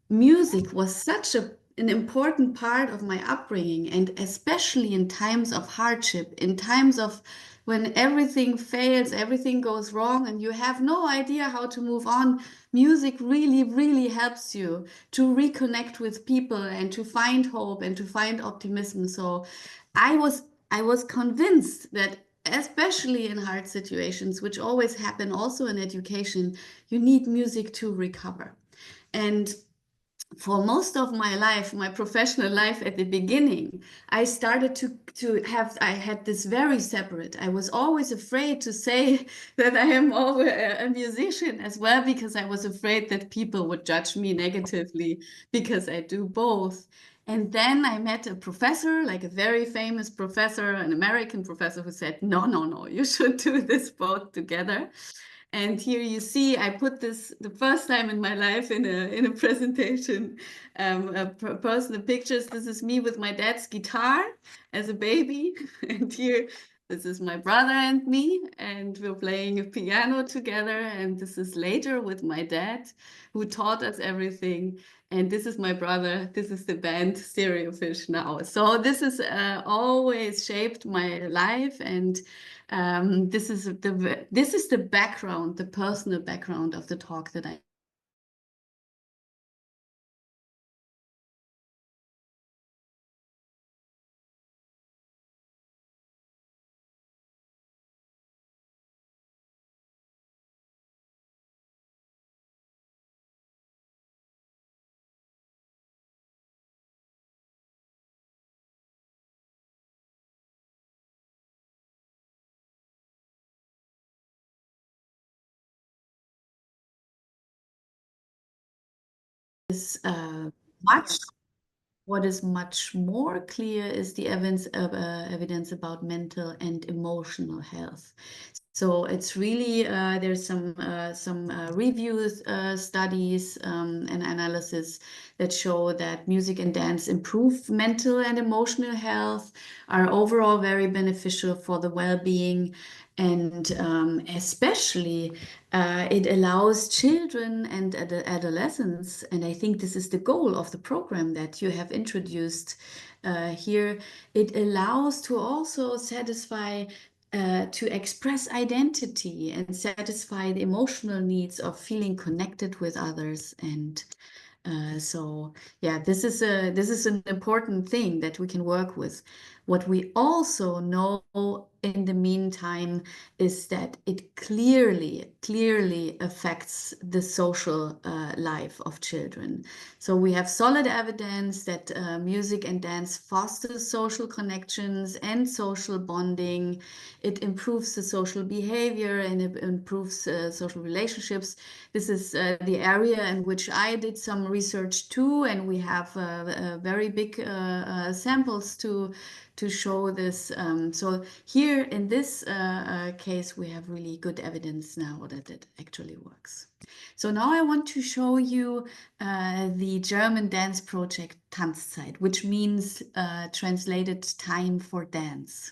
music was such an important part of my upbringing, and especially in times of hardship, in times of when everything fails, everything goes wrong, and you have no idea how to move on, music really helps you to reconnect with people and to find hope and to find optimism. So I was convinced that especially in hard situations, which always happen also in education, you need music to recover. And for most of my life, my professional life at the beginning, I started I had this very separate. I was always afraid to say that I am a musician as well, because I was afraid that people would judge me negatively because I do both. And then I met a professor, like a very famous professor, an American professor, who said, no, no, no, you should do this both together. And here you see, I put this the first time in my life in a presentation, personal pictures. This is me with my dad's guitar as a baby, and here this is my brother and me, and we're playing a piano together. And this is later with my dad, who taught us everything. And this is my brother. This is the band Stereofish now. So this has always shaped my life, and this is the background, the personal background of the talk that I. Is much What is much more clear is the evidence about mental and emotional health. So it's really there's some reviews, studies, and analysis that show that music and dance improve mental and emotional health, are overall very beneficial for the well-being, and especially it allows children and adolescents, and I think this is the goal of the program that you have introduced here. It allows to also satisfy, to express identity and satisfy the emotional needs of feeling connected with others. And so yeah, this is an important thing that we can work with. What we also know in the meantime is that it clearly affects the social life of children. So we have solid evidence that music and dance foster social connections and social bonding. It improves the social behavior, and it improves social relationships. This is the area in which I did some research too, and we have very big samples to show this. So here in this case, we have really good evidence now that it actually works. So now I want to show you the German dance project Tanzzeit, which means translated time for dance.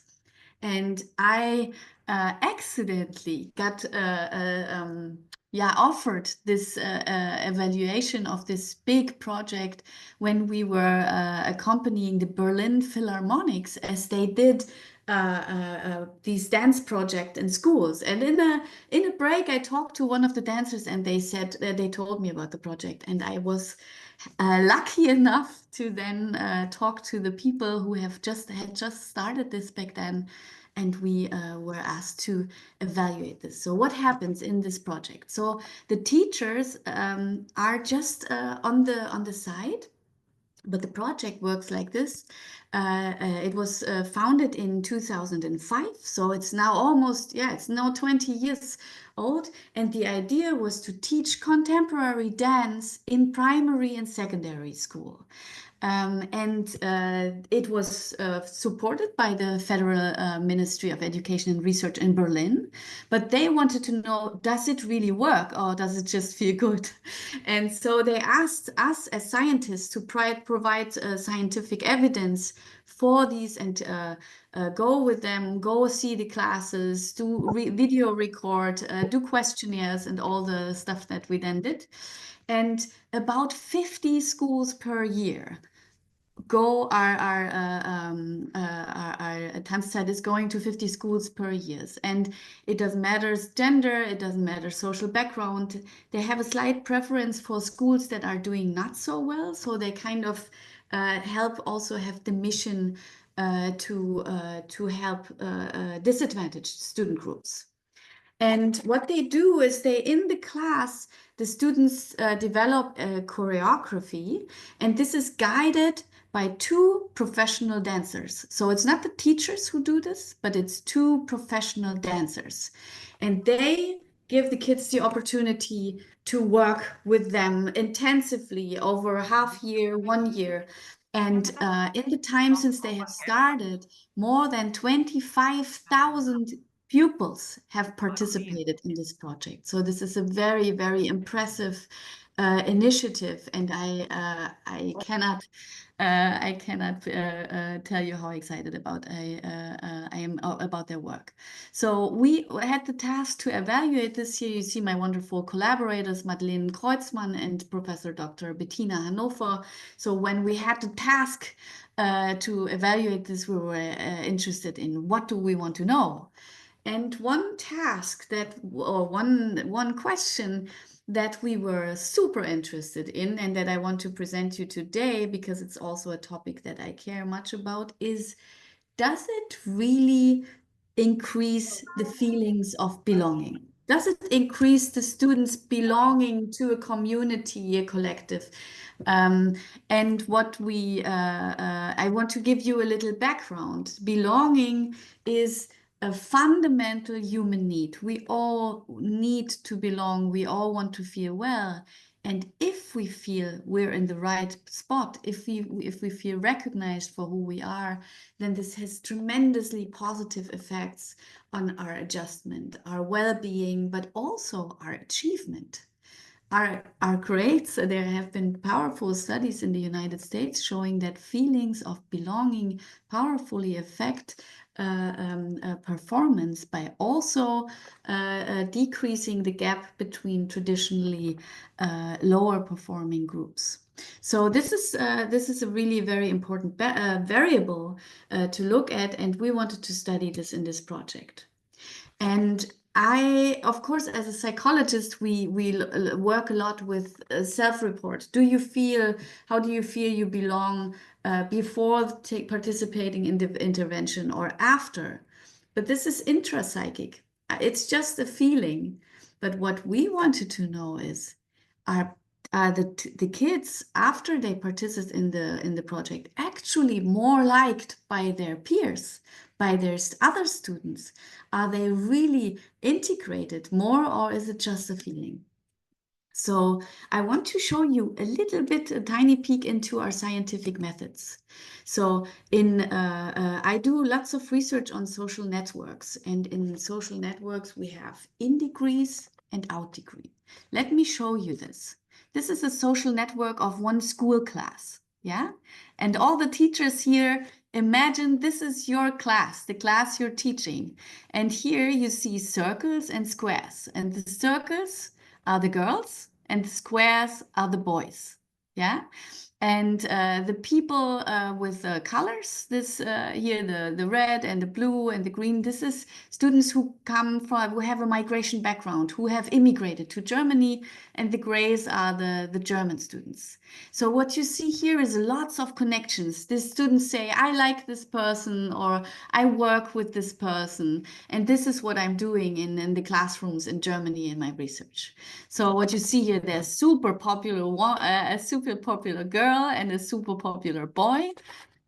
And I accidentally got offered this evaluation of this big project when we were accompanying the Berlin Philharmonics, as they did these dance project in schools. And in a break, I talked to one of the dancers, and they said they told me about the project, and I was lucky enough to then talk to the people who had just started this back then, and we were asked to evaluate this. So what happens in this project? So the teachers are just on the side. But the project works like this. It was founded in 2005, so it's now it's now 20 years old. And the idea was to teach contemporary dance in primary and secondary school. And it was supported by the Federal Ministry of Education and Research in Berlin. But they wanted to know, does it really work, or does it just feel good? And so they asked us as scientists to provide scientific evidence for these, and go with them, go see the classes, do video record, do questionnaires, and all the stuff that we then did. And about 50 schools per year our Tanzzeit is going to 50 schools per year, and it doesn't matter gender, it doesn't matter social background. They have a slight preference for schools that are doing not so well, so they kind of help also have the mission to help disadvantaged student groups. And what they do is in the class, the students develop a choreography, and this is guided by 2 professional dancers. So it's not the teachers who do this, but it's 2 professional dancers. And they give the kids the opportunity to work with them intensively over a half year, 1 year. And in the time since they have started, more than 25,000 pupils have participated in this project. So this is a very, very impressive initiative, and I cannot tell you how excited I am about their work. So we had the task to evaluate this year. You see my wonderful collaborators, Madeleine Kreutzmann and Professor Dr. Bettina Hannover. So when we had the task to evaluate this, we were interested in what do we want to know. And one task or one question that we were super interested in and that I want to present you today, because it's also a topic that I care much about, is, does it really increase the feelings of belonging? Does it increase the students' belonging to a community, a collective? And what I want to give you a little background. Belonging is a fundamental human need. We all need to belong. We all want to feel well. And if we feel we're in the right spot, if we feel recognized for who we are, then this has tremendously positive effects on our adjustment, our well-being, but also our achievement. Our grades, there have been powerful studies in the United States showing that feelings of belonging powerfully affect performance by also decreasing the gap between traditionally lower performing groups. So this is a really very important variable to look at, and we wanted to study this in this project. And of course, as a psychologist, we work a lot with self-report. How do you feel you belong before participating in the intervention or after? But this is intrapsychic. It's just a feeling. But what we wanted to know is, are the kids, after they participate in the project, actually more liked by their peers, by their other students? Are they really integrated more, or is it just a feeling? So I want to show you a little bit, a tiny peek into our scientific methods. So I do lots of research on social networks, and in social networks we have in degrees and out degree. Let me show you this. This is a social network of one school class, yeah? And all the teachers here, imagine this is your class, the class you're teaching. And here you see circles and squares, and the circles are the girls and the squares are the boys, yeah? And the people with colors, here the red and the blue and the green, this is students who have a migration background, who have immigrated to Germany, and the grays are the German students. So what you see here is lots of connections. The students say, I like this person, or I work with this person, and this is what I'm doing in the classrooms in Germany in my research. So what you see here, there's a super popular girl and a super popular boy.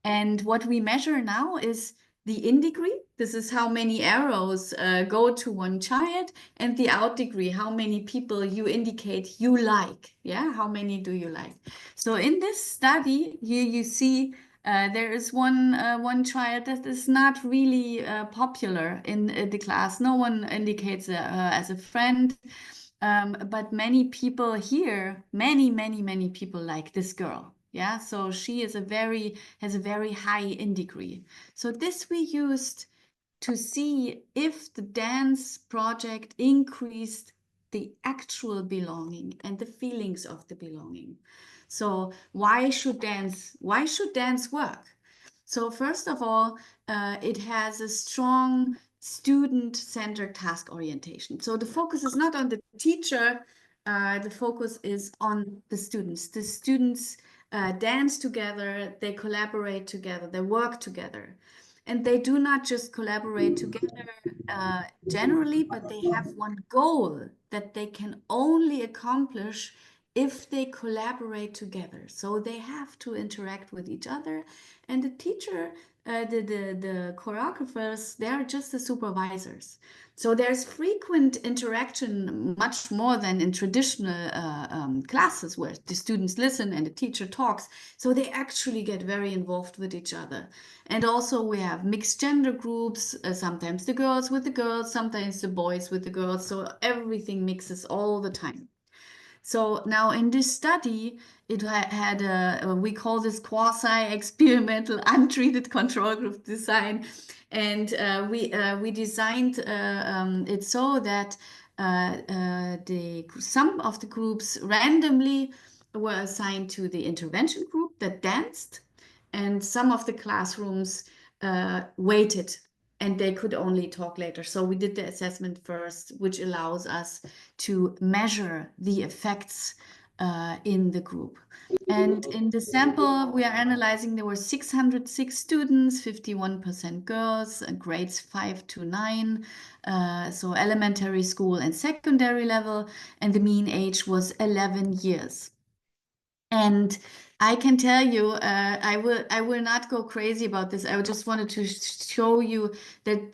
And what we measure now is the in degree. This is how many arrows go to one child, and the out degree, how many people you indicate you like. Yeah, how many do you like? So in this study, here you see there is one child that is not really popular in the class. No one indicates her as a friend. But many people here, many people like this girl. Yeah, so she has a very high in degree. So this we used to see if the dance project increased the actual belonging and the feelings of the belonging. So why should dance work? So first of all, it has a strong student-centered task orientation. So the focus is not on the teacher, the focus is on the students. The students dance together, they collaborate together, they work together. And they do not just collaborate together generally, but they have one goal that they can only accomplish if they collaborate together. So they have to interact with each other. And the teacher, the choreographers, they are just the supervisors. So there's frequent interaction, much more than in traditional classes where the students listen and the teacher talks. So they actually get very involved with each other. And also we have mixed gender groups, sometimes the girls with the girls, sometimes the boys with the girls. So everything mixes all the time. So now in this study, it had we call this quasi-experimental untreated control group design. And we designed it so that some of the groups randomly were assigned to the intervention group that danced, and some of the classrooms waited and they could only talk later. So we did the assessment first, which allows us to measure the effects in the group. And in the sample we are analyzing, there were 606 students, 51% girls, grades 5 to 9, so elementary school and secondary level, and the mean age was 11 years. And I can tell you, I will not go crazy about this. I just wanted to show you that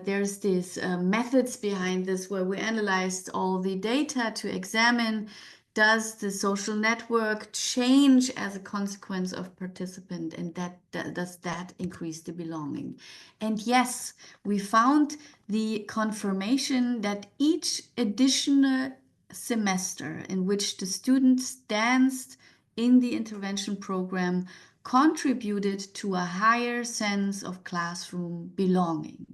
there's these methods behind this where we analyzed all the data to examine, does the social network change as a consequence of participant, and does that increase the belonging? And yes, we found the confirmation that each additional semester in which the students danced in the intervention program contributed to a higher sense of classroom belonging.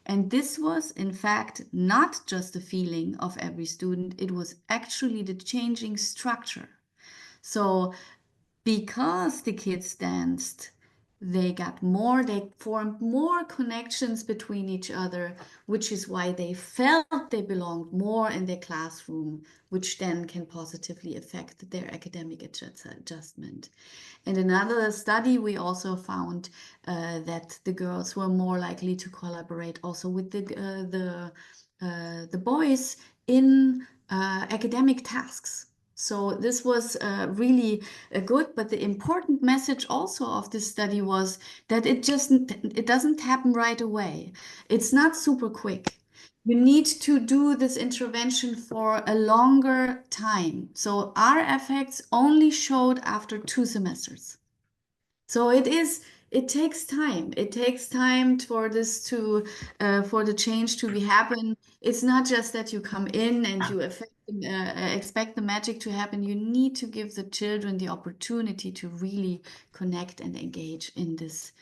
And this was, in fact, not just a feeling of every student, it was actually the changing structure. So because the kids danced, they formed more connections between each other, which is why they felt they belonged more in their classroom, which then can positively affect their academic adjustment. In another study, we also found that the girls were more likely to collaborate also with the boys in academic tasks. So this was really good, but the important message also of this study was that it doesn't happen right away. It's not super quick. You need to do this intervention for a longer time. So our effects only showed after 2 semesters. So it takes time. It takes time for this for the change to happen. It's not just that you come in and you expect the magic to happen. You need to give the children the opportunity to really connect and engage in this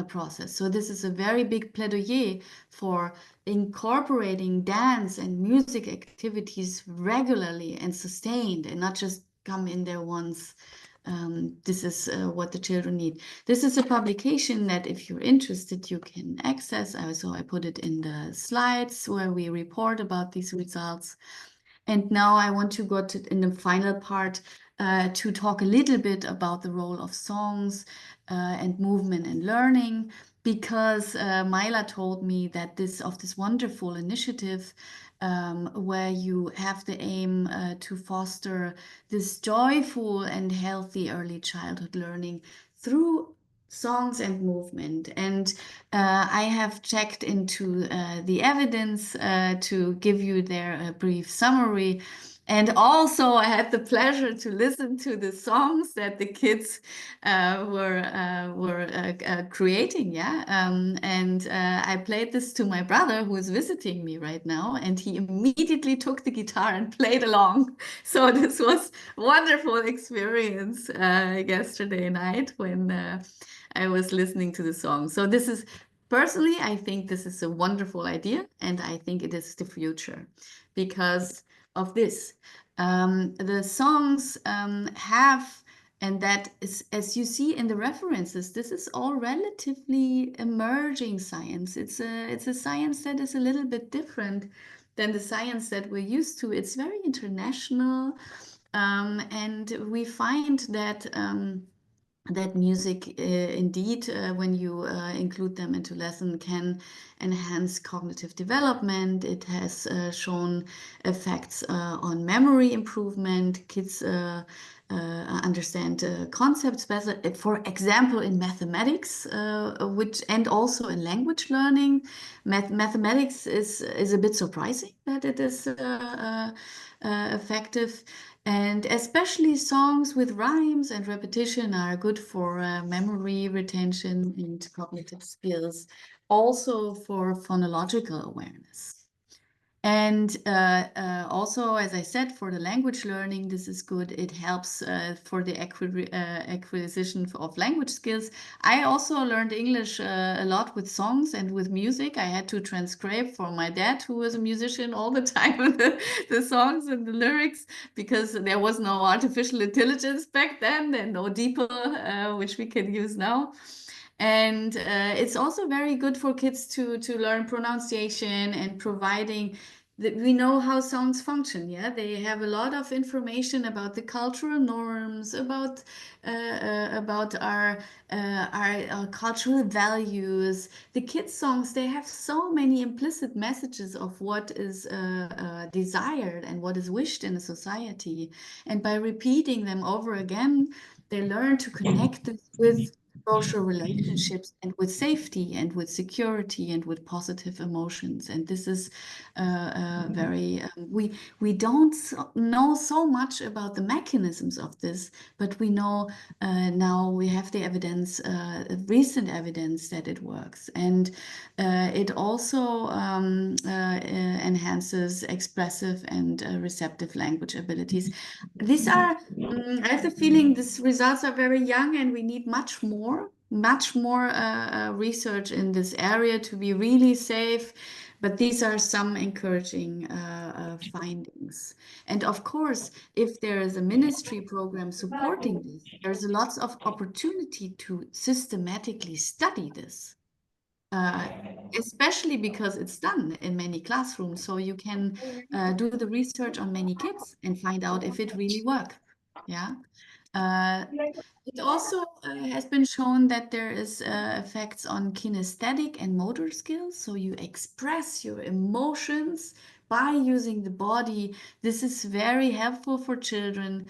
process. So this is a very big plaidoyer for incorporating dance and music activities regularly and sustained, and not just come in there once. This is what the children need. This is a publication that if you're interested, you can access. So I put it in the slides where we report about these results. And now I want to go to in the final part to talk a little bit about the role of songs and movement and learning, because Myla told me that this wonderful initiative where you have the aim to foster this joyful and healthy early childhood learning through songs and movement. And I have checked into the evidence to give you their brief summary. And also I had the pleasure to listen to the songs that the kids were creating, yeah. And I played this to my brother who is visiting me right now, and he immediately took the guitar and played along. So this was wonderful experience yesterday night when I was listening to the song. So this is, personally, I think this is a wonderful idea, and I think it is the future because of this. The songs have, and that is, as you see in the references, this is all relatively emerging science. It's a science that is a little bit different than the science that we're used to. It's very international, and we find that that music indeed, when you include them into lesson, can enhance cognitive development. It has shown effects on memory improvement. Kids understand concepts better. For example, in mathematics, and also in language learning, mathematics is a bit surprising that it is effective. And especially songs with rhymes and repetition are good for memory retention and cognitive skills, also for phonological awareness. And also, as I said, for the language learning, this is good. It helps for the acquisition of language skills. I also learned English a lot with songs and with music. I had to transcribe for my dad, who was a musician, all the time, the songs and the lyrics, because there was no artificial intelligence back then and no DeepL, which we can use now. And it's also very good for kids to learn pronunciation and providing that we know how sounds function. Yeah, they have a lot of information about the cultural norms, about our cultural values. The kids' songs, they have so many implicit messages of what is desired and what is wished in a society. And by repeating them over again, they learn to connect this with social relationships and with safety and with security and with positive emotions. And this is very, we don't know so much about the mechanisms of this, but we know now we have the evidence, recent evidence that it works. And it also enhances expressive and receptive language abilities. These are I have the feeling these results are very young and we need much more research in this area to be really safe. But these are some encouraging findings. And of course, if there is a ministry program supporting this, there's lots of opportunity to systematically study this. Especially because it's done in many classrooms. So you can do the research on many kids and find out if it really works. Yeah. It also has been shown that there is effects on kinesthetic and motor skills. So you express your emotions by using the body. This is very helpful for children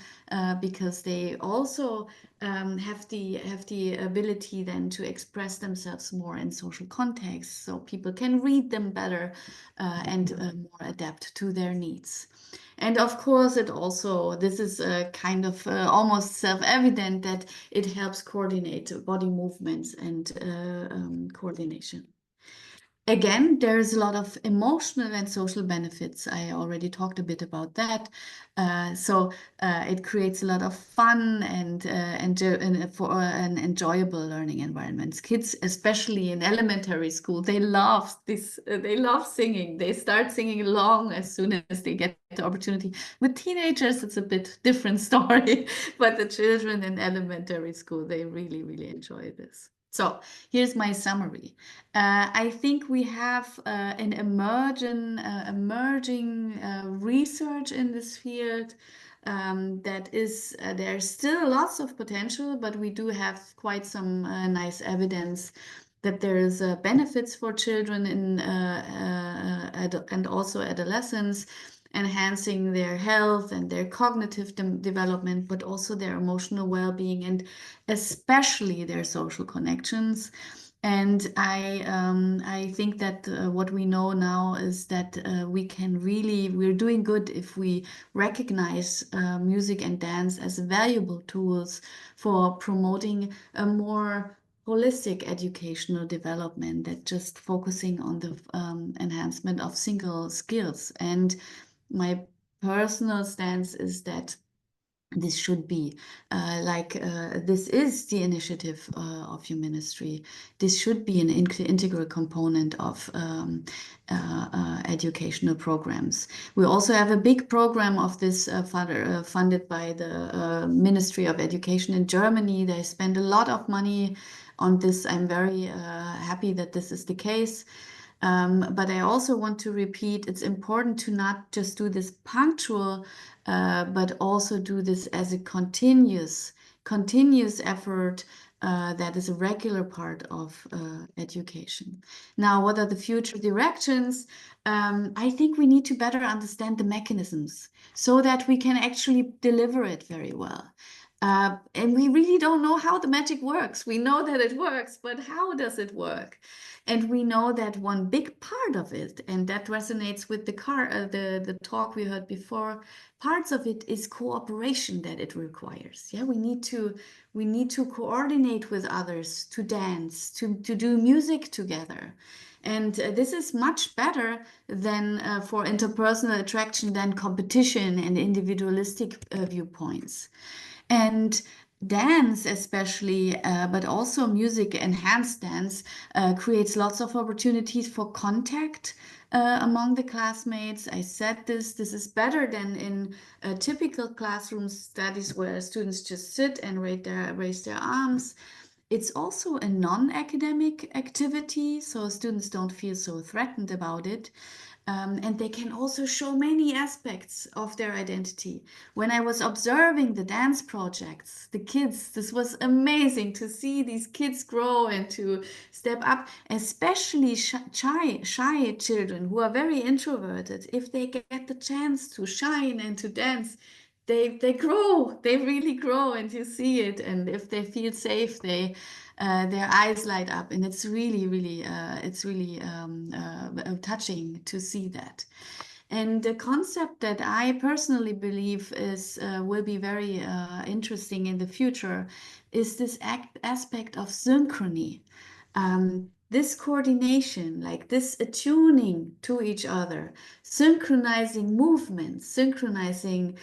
because they also have the ability then to express themselves more in social contexts. So people can read them better and more adapt to their needs. And of course, it also, this is kind of almost self-evident that it helps coordinate body movements and coordination. Again, there's a lot of emotional and social benefits. I already talked a bit about that. So it creates a lot of fun and for an enjoyable learning environments. Kids, especially in elementary school, they love this. They love singing. They start singing along as soon as they get the opportunity. With teenagers, it's a bit different story. But the children in elementary school, they really, really enjoy this. So here's my summary. I think we have an emerging research in this field that is, there's still lots of potential, but we do have quite some nice evidence that there's benefits for children in and also adolescents, enhancing their health and their cognitive development, but also their emotional well-being and especially their social connections. And I think that what we know now is that we're doing good if we recognize music and dance as valuable tools for promoting a more holistic educational development than just focusing on the enhancement of single skills. And my personal stance is that this should be this is the initiative of your ministry. This should be an integral component of educational programs. We also have a big program of this funded by the Ministry of Education in Germany. They spend a lot of money on this. I'm very happy that this is the case. But I also want to repeat, it's important to not just do this punctual, but also do this as a continuous continuous effort that is a regular part of education. Now, what are the future directions? I think we need to better understand the mechanisms so that we can actually deliver it very well. And we really don't know how the magic works. We know that it works, but how does it work? And we know that one big part of it, and that resonates with the talk we heard before, parts of it is cooperation that it requires. Yeah, we need to coordinate with others, to dance, to do music together. And this is much better than for interpersonal attraction than competition and individualistic viewpoints. And dance especially, but also music, enhanced dance, creates lots of opportunities for contact among the classmates. I said this is better than in typical classroom studies where students just sit and raise their arms. It's also a non-academic activity, so students don't feel so threatened about it. And they can also show many aspects of their identity. When I was observing the dance projects, the kids, this was amazing to see these kids grow and to step up, especially shy children who are very introverted. If they get the chance to shine and to dance, they grow, they really grow, and you see it. And if they feel safe, their eyes light up, and it's really touching to see that. And the concept that I personally believe is will be very interesting in the future is this aspect of synchrony. This coordination, like this attuning to each other, synchronizing movements, synchronizing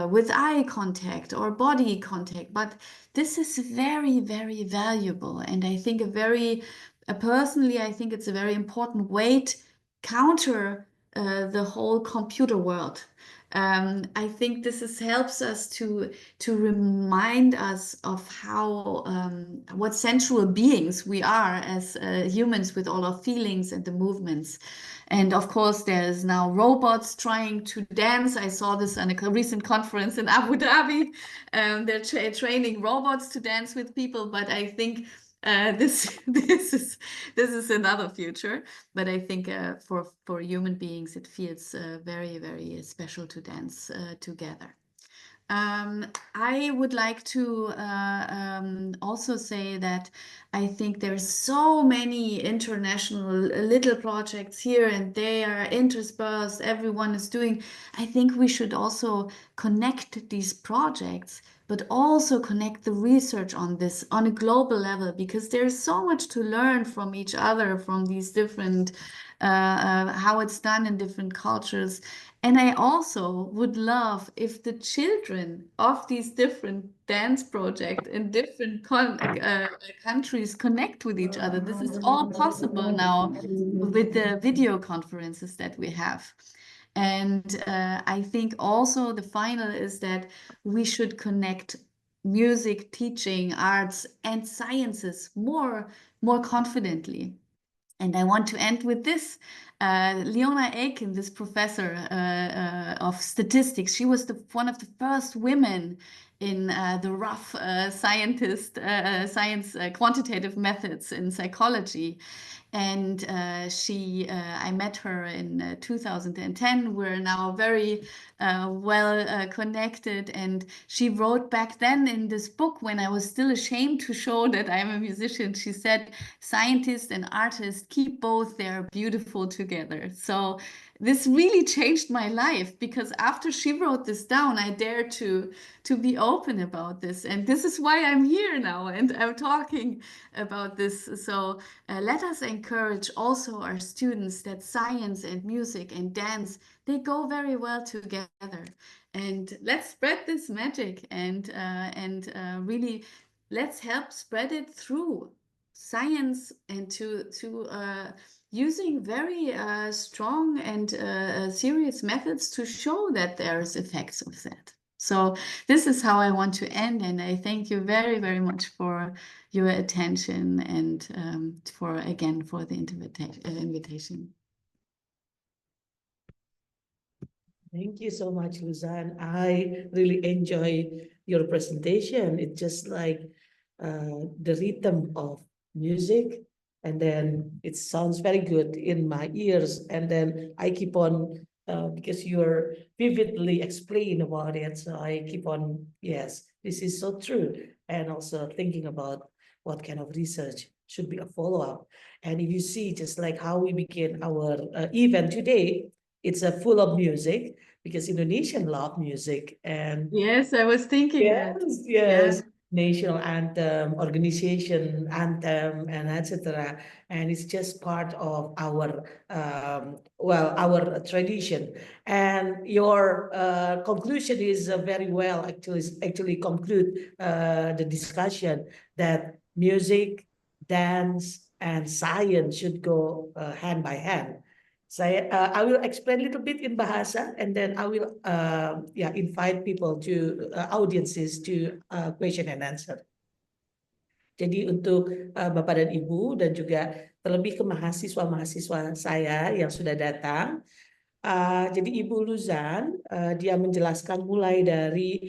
with eye contact or body contact. But this is very, very valuable. And I think personally, I think it's a very important way to counter the whole computer world. I think this helps us to remind us of how what sensual beings we are as humans, with all our feelings and the movements. And of course, there's now robots trying to dance. I saw this on a recent conference in Abu Dhabi. They're training robots to dance with people, but I think this is another future. But I think for human beings, it feels very, very special to dance together. I would like to also say that I think there's so many international little projects here and there, interspersed, everyone is doing. I think we should also connect these projects, but also connect the research on this on a global level, because there's so much to learn from each other, from these different, how it's done in different cultures. And I also would love if the children of these different dance projects in different countries connect with each other. This is all possible now with the video conferences that we have. And I think also the final is that we should connect music, teaching, arts, and sciences more confidently. And I want to end with this. Leona Aiken, this professor of statistics, she was one of the first women in the rough science quantitative methods in psychology. And I met her in 2010. We're now very well connected. And she wrote back then in this book, when I was still ashamed to show that I'm a musician, she said, scientists and artists keep both, they're beautiful together. So this really changed my life, because after she wrote this down, I dared to be open about this. And this is why I'm here now and I'm talking about this. So let us encourage also our students that science and music and dance, they go very well together. And let's spread this magic and really let's help spread it through science and to using very strong and serious methods to show that there's effects of that. So this is how I want to end, and I thank you very, very much for your attention and for the invitation. Thank you so much, Luzan. I really enjoy your presentation. It's just like the rhythm of music, and then it sounds very good in my ears. And then I keep on, because you're vividly explain about it, so I keep on, yes, this is so true. And also thinking about what kind of research should be a follow-up. And if you see, just like how we begin our event today, it's full of music, because Indonesian love music. And Yes, I was thinking that. yes, Yeah. yes, national anthem, organization anthem, and etc. And it's just part of our our tradition. And your conclusion is very well actually conclude the discussion that music, dance, and science should go hand by hand. I will explain a little bit in bahasa, and then I will invite people to audiences to question and answer. Jadi untuk Bapak dan Ibu, dan juga terlebih ke mahasiswa-mahasiswa saya yang sudah datang, jadi Ibu Luzan dia menjelaskan mulai dari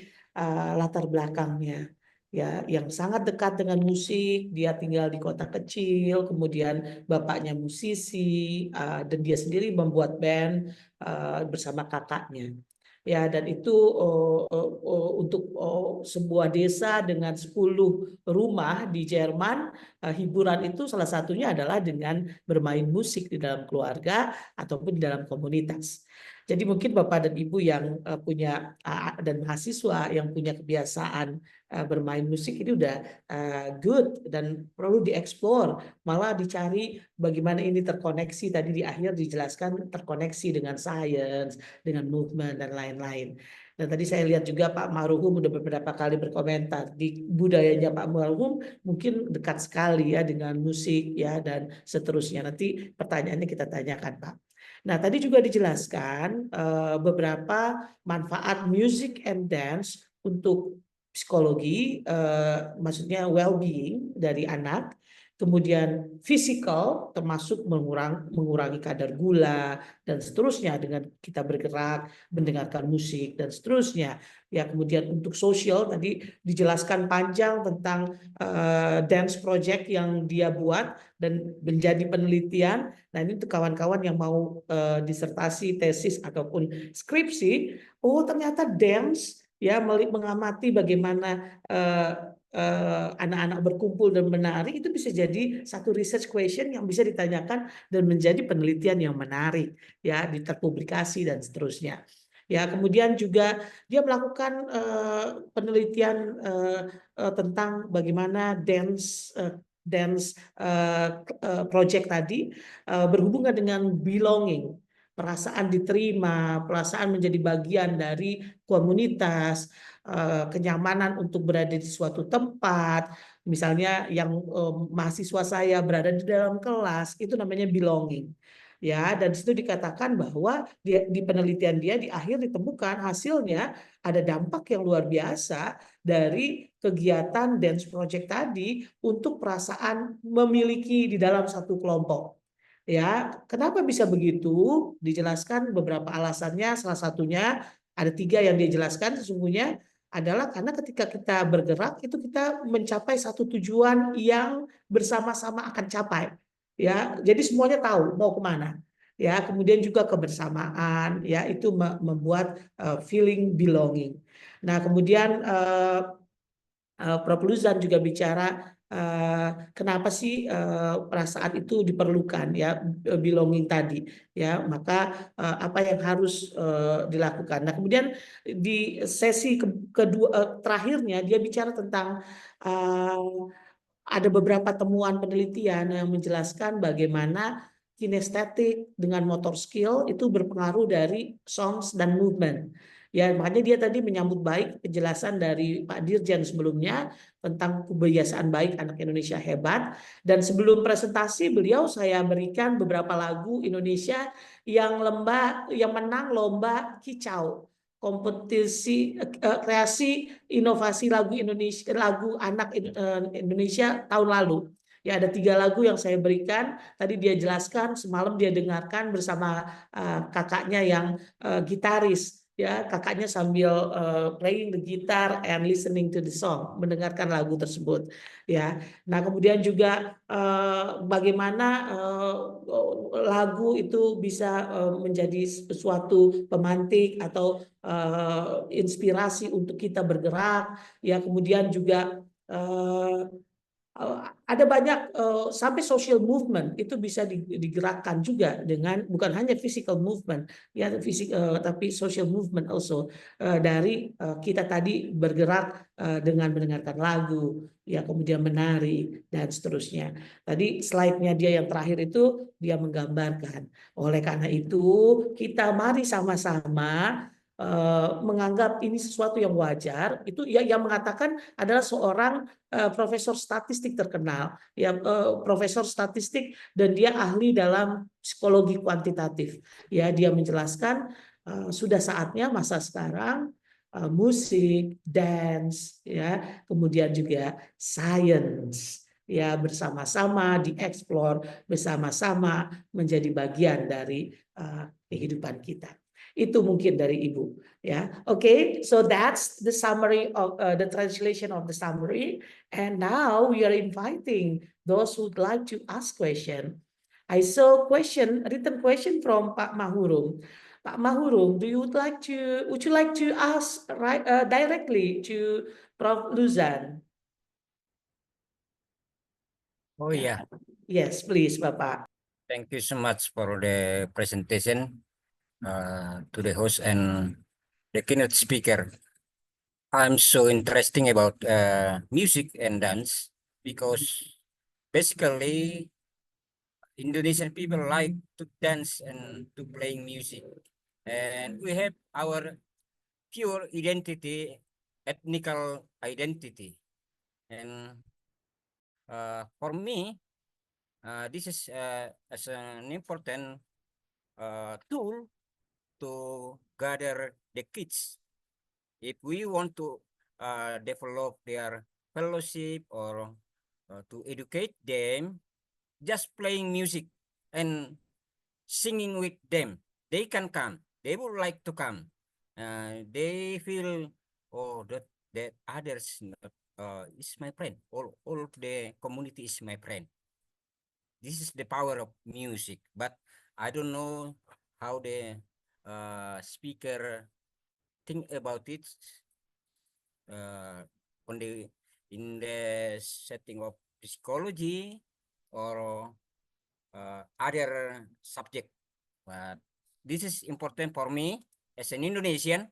latar belakangnya, ya, yang sangat dekat dengan musik. Dia tinggal di kota kecil, kemudian bapaknya musisi, dan dia sendiri membuat band bersama kakaknya. Ya, dan itu untuk sebuah desa dengan 10 rumah di Jerman, hiburan itu salah satunya adalah dengan bermain musik di dalam keluarga ataupun di dalam komunitas. Jadi mungkin Bapak dan Ibu yang punya dan mahasiswa yang punya kebiasaan bermain musik ini udah good dan perlu dieksplor, malah dicari bagaimana ini terkoneksi. Tadi di akhir dijelaskan terkoneksi dengan sains, dengan movement dan lain-lain. Dan tadi saya lihat juga Pak Marhum udah beberapa kali berkomentar di budayanya Pak Marhum mungkin dekat sekali ya dengan musik ya dan seterusnya. Nanti pertanyaannya kita tanyakan Pak. Nah, tadi juga dijelaskan beberapa manfaat music and dance untuk psikologi, maksudnya well-being dari anak, kemudian physical termasuk mengurangi kadar gula dan seterusnya dengan kita bergerak, mendengarkan musik dan seterusnya. Ya, kemudian untuk sosial tadi dijelaskan panjang tentang dance project yang dia buat dan menjadi penelitian. Nah, ini untuk kawan-kawan yang mau disertasi, tesis ataupun skripsi, oh ternyata dance ya mengamati bagaimana anak-anak berkumpul dan menari itu bisa jadi satu research question yang bisa ditanyakan dan menjadi penelitian yang menarik ya, terpublikasi dan seterusnya. Ya, kemudian juga dia melakukan penelitian tentang bagaimana dance project tadi berhubungan dengan belonging, perasaan diterima, perasaan menjadi bagian dari komunitas, kenyamanan untuk berada di suatu tempat. Misalnya yang mahasiswa saya berada di dalam kelas, itu namanya belonging. Ya, dan situ dikatakan bahwa di penelitian dia di akhir ditemukan hasilnya ada dampak yang luar biasa dari kegiatan dance project tadi untuk perasaan memiliki di dalam satu kelompok. Ya, kenapa bisa begitu? Dijelaskan beberapa alasannya. Salah satunya ada 3 yang dijelaskan sesungguhnya adalah karena ketika kita bergerak itu kita mencapai satu tujuan yang bersama-sama akan capai. Ya, jadi semuanya tahu mau kemana. Ya, kemudian juga kebersamaan. Ya, itu membuat feeling belonging. Nah, kemudian Prof. Luzan juga bicara kenapa sih perasaan itu diperlukan ya, belonging tadi ya, maka apa yang harus dilakukan. Nah, kemudian di sesi kedua terakhirnya dia bicara tentang ada beberapa temuan penelitian yang menjelaskan bagaimana kinestetik dengan motor skill itu berpengaruh dari songs dan movement. Ya, makanya dia tadi menyambut baik penjelasan dari Pak Dirjen sebelumnya tentang kebiasaan baik anak Indonesia hebat. Dan sebelum presentasi beliau saya berikan beberapa lagu Indonesia yang menang lomba kicau, kompetisi kreasi inovasi lagu Indonesia, lagu anak Indonesia tahun lalu. Ya, ada 3 lagu yang saya berikan. Tadi dia jelaskan, semalam dia dengarkan bersama kakaknya yang gitaris. ya kakaknya sambil playing the guitar and listening to the song, mendengarkan lagu tersebut ya. Nah kemudian juga bagaimana lagu itu bisa menjadi suatu pemantik atau inspirasi untuk kita bergerak ya. Kemudian juga ada banyak sampai social movement itu bisa digerakkan juga dengan bukan hanya physical movement ya tapi social movement also dari kita tadi bergerak dengan mendengarkan lagu ya kemudian menari dan seterusnya. Tadi slide-nya dia yang terakhir itu dia menggambarkan. Oleh karena itu kita mari sama-sama menganggap ini sesuatu yang wajar. Itu ya yang mengatakan adalah seorang profesor statistik terkenal, ya profesor statistik dan dia ahli dalam psikologi kuantitatif. Ya dia menjelaskan sudah saatnya masa sekarang musik, dance, ya kemudian juga science, ya bersama-sama dieksplor, bersama-sama menjadi bagian dari kehidupan kita. Itu mungkin dari Ibu. Ya, okay. So that's the summary of the translation of the summary. And now we are inviting those who'd like to ask question. I saw written question from Pak Mahurum. Pak Mahurum, would you like to ask directly to Prof. Luzan? Oh yeah, Yes, please, Bapak. thank you so much for the presentation to the host and the keynote speaker. I'm so interesting about music and dance because basically Indonesian people like to dance and to playing music, and we have our pure identity, ethnical identity, and for me, this is as an important tool to gather the kids. If we want to develop their fellowship or to educate them, just playing music and singing with them, they can come. They would like to come. They feel, oh, that others is my friend. All of the community is my friend. This is the power of music. But I don't know how the speaker think about it on the in the setting of psychology or other subject. But this is important for me as an Indonesian.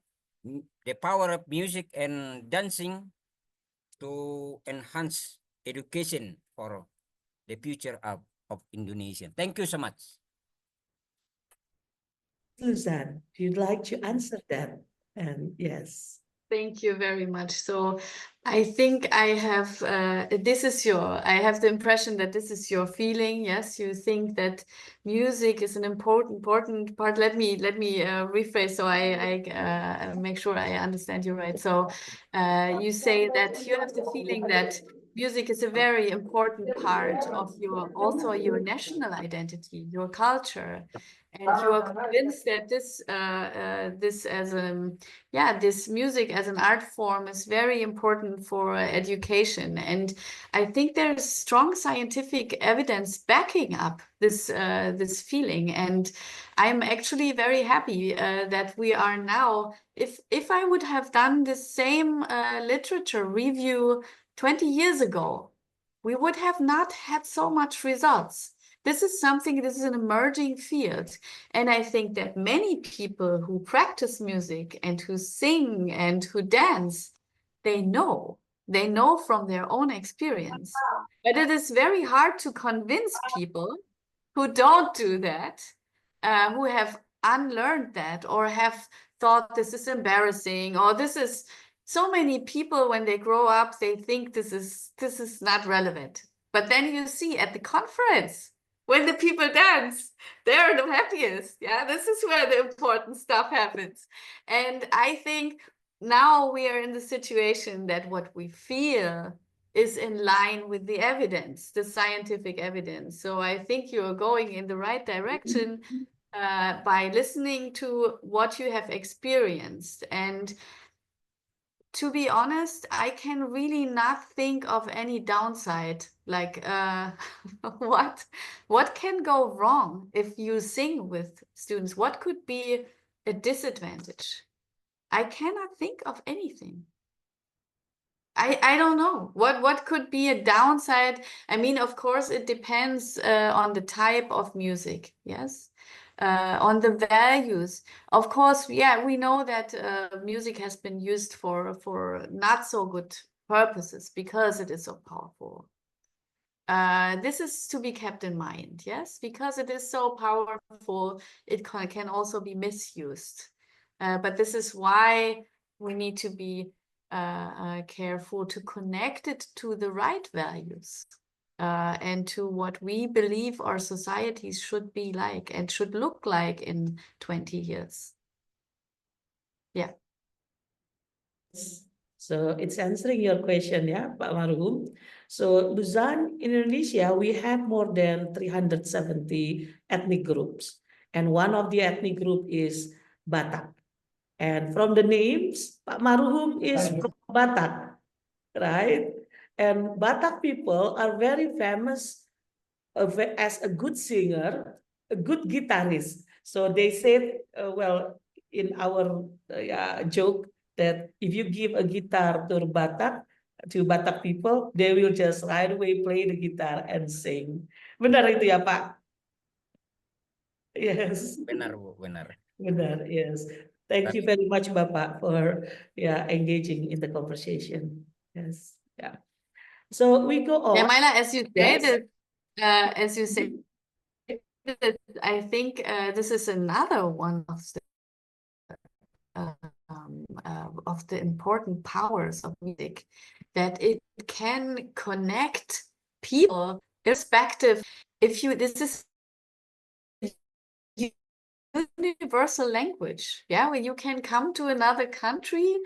The power of music and dancing to enhance education for the future of Indonesia. Thank you so much. Luzan, if you'd like to answer that, and yes. Thank you very much. So I think I have I have the impression that this is your feeling. Yes, you think that music is an important part. Let me rephrase so I make sure I understand you right. So you say that you have the feeling that music is a very important part of your national identity, your culture. And you are convinced that this music as an art form is very important for education. And I think there's strong scientific evidence backing up this feeling. And I'm actually very happy that we are now. If I would have done the same literature review 20 years ago, we would have not had so much results. This is an emerging field. And I think that many people who practice music and who sing and who dance, they know from their own experience. But it is very hard to convince people who don't do that, who have unlearned that or have thought this is embarrassing or this is so many people when they grow up, they think this is not relevant. But then you see at the conference, when the people dance, they're the happiest. Yeah, this is where the important stuff happens. And I think now we are in the situation that what we feel is in line with the evidence, the scientific evidence. So I think you're going in the right direction. by listening to what you have experienced. And to be honest, I can really not think of any downside. Like, what can go wrong if you sing with students? What could be a disadvantage? I cannot think of anything. I don't know what could be a downside. I mean, of course, it depends on the type of music, yes, on the values. Of course, yeah, we know that music has been used for not so good purposes because it is so powerful. This is to be kept in mind, yes, because it is so powerful, it can also be misused. But this is why we need to be careful to connect it to the right values and to what we believe our societies should be like and should look like in 20 years. Yeah. So it's answering your question, yeah, Pak Marhum. So Luzon, Indonesia, we have more than 370 ethnic groups. And one of the ethnic group is Batak. And from the names, Pak Marhum is from Batak, right? And Batak people are very famous as a good singer, a good guitarist. So they said, well, in our joke that if you give a guitar to Batak people, they will just right away play the guitar and sing. Benar itu ya, Pak? Yes. Benar, Bu, benar. Benar, yes. Thank you very much, Bapak, for engaging in the conversation. Yes, yeah. So we go on. Yeah, Myla, as you Yes. stated, as you say, I think this is another one of the important powers of music, that it can connect people irrespective. If you, this is universal language, yeah, when you can come to another country,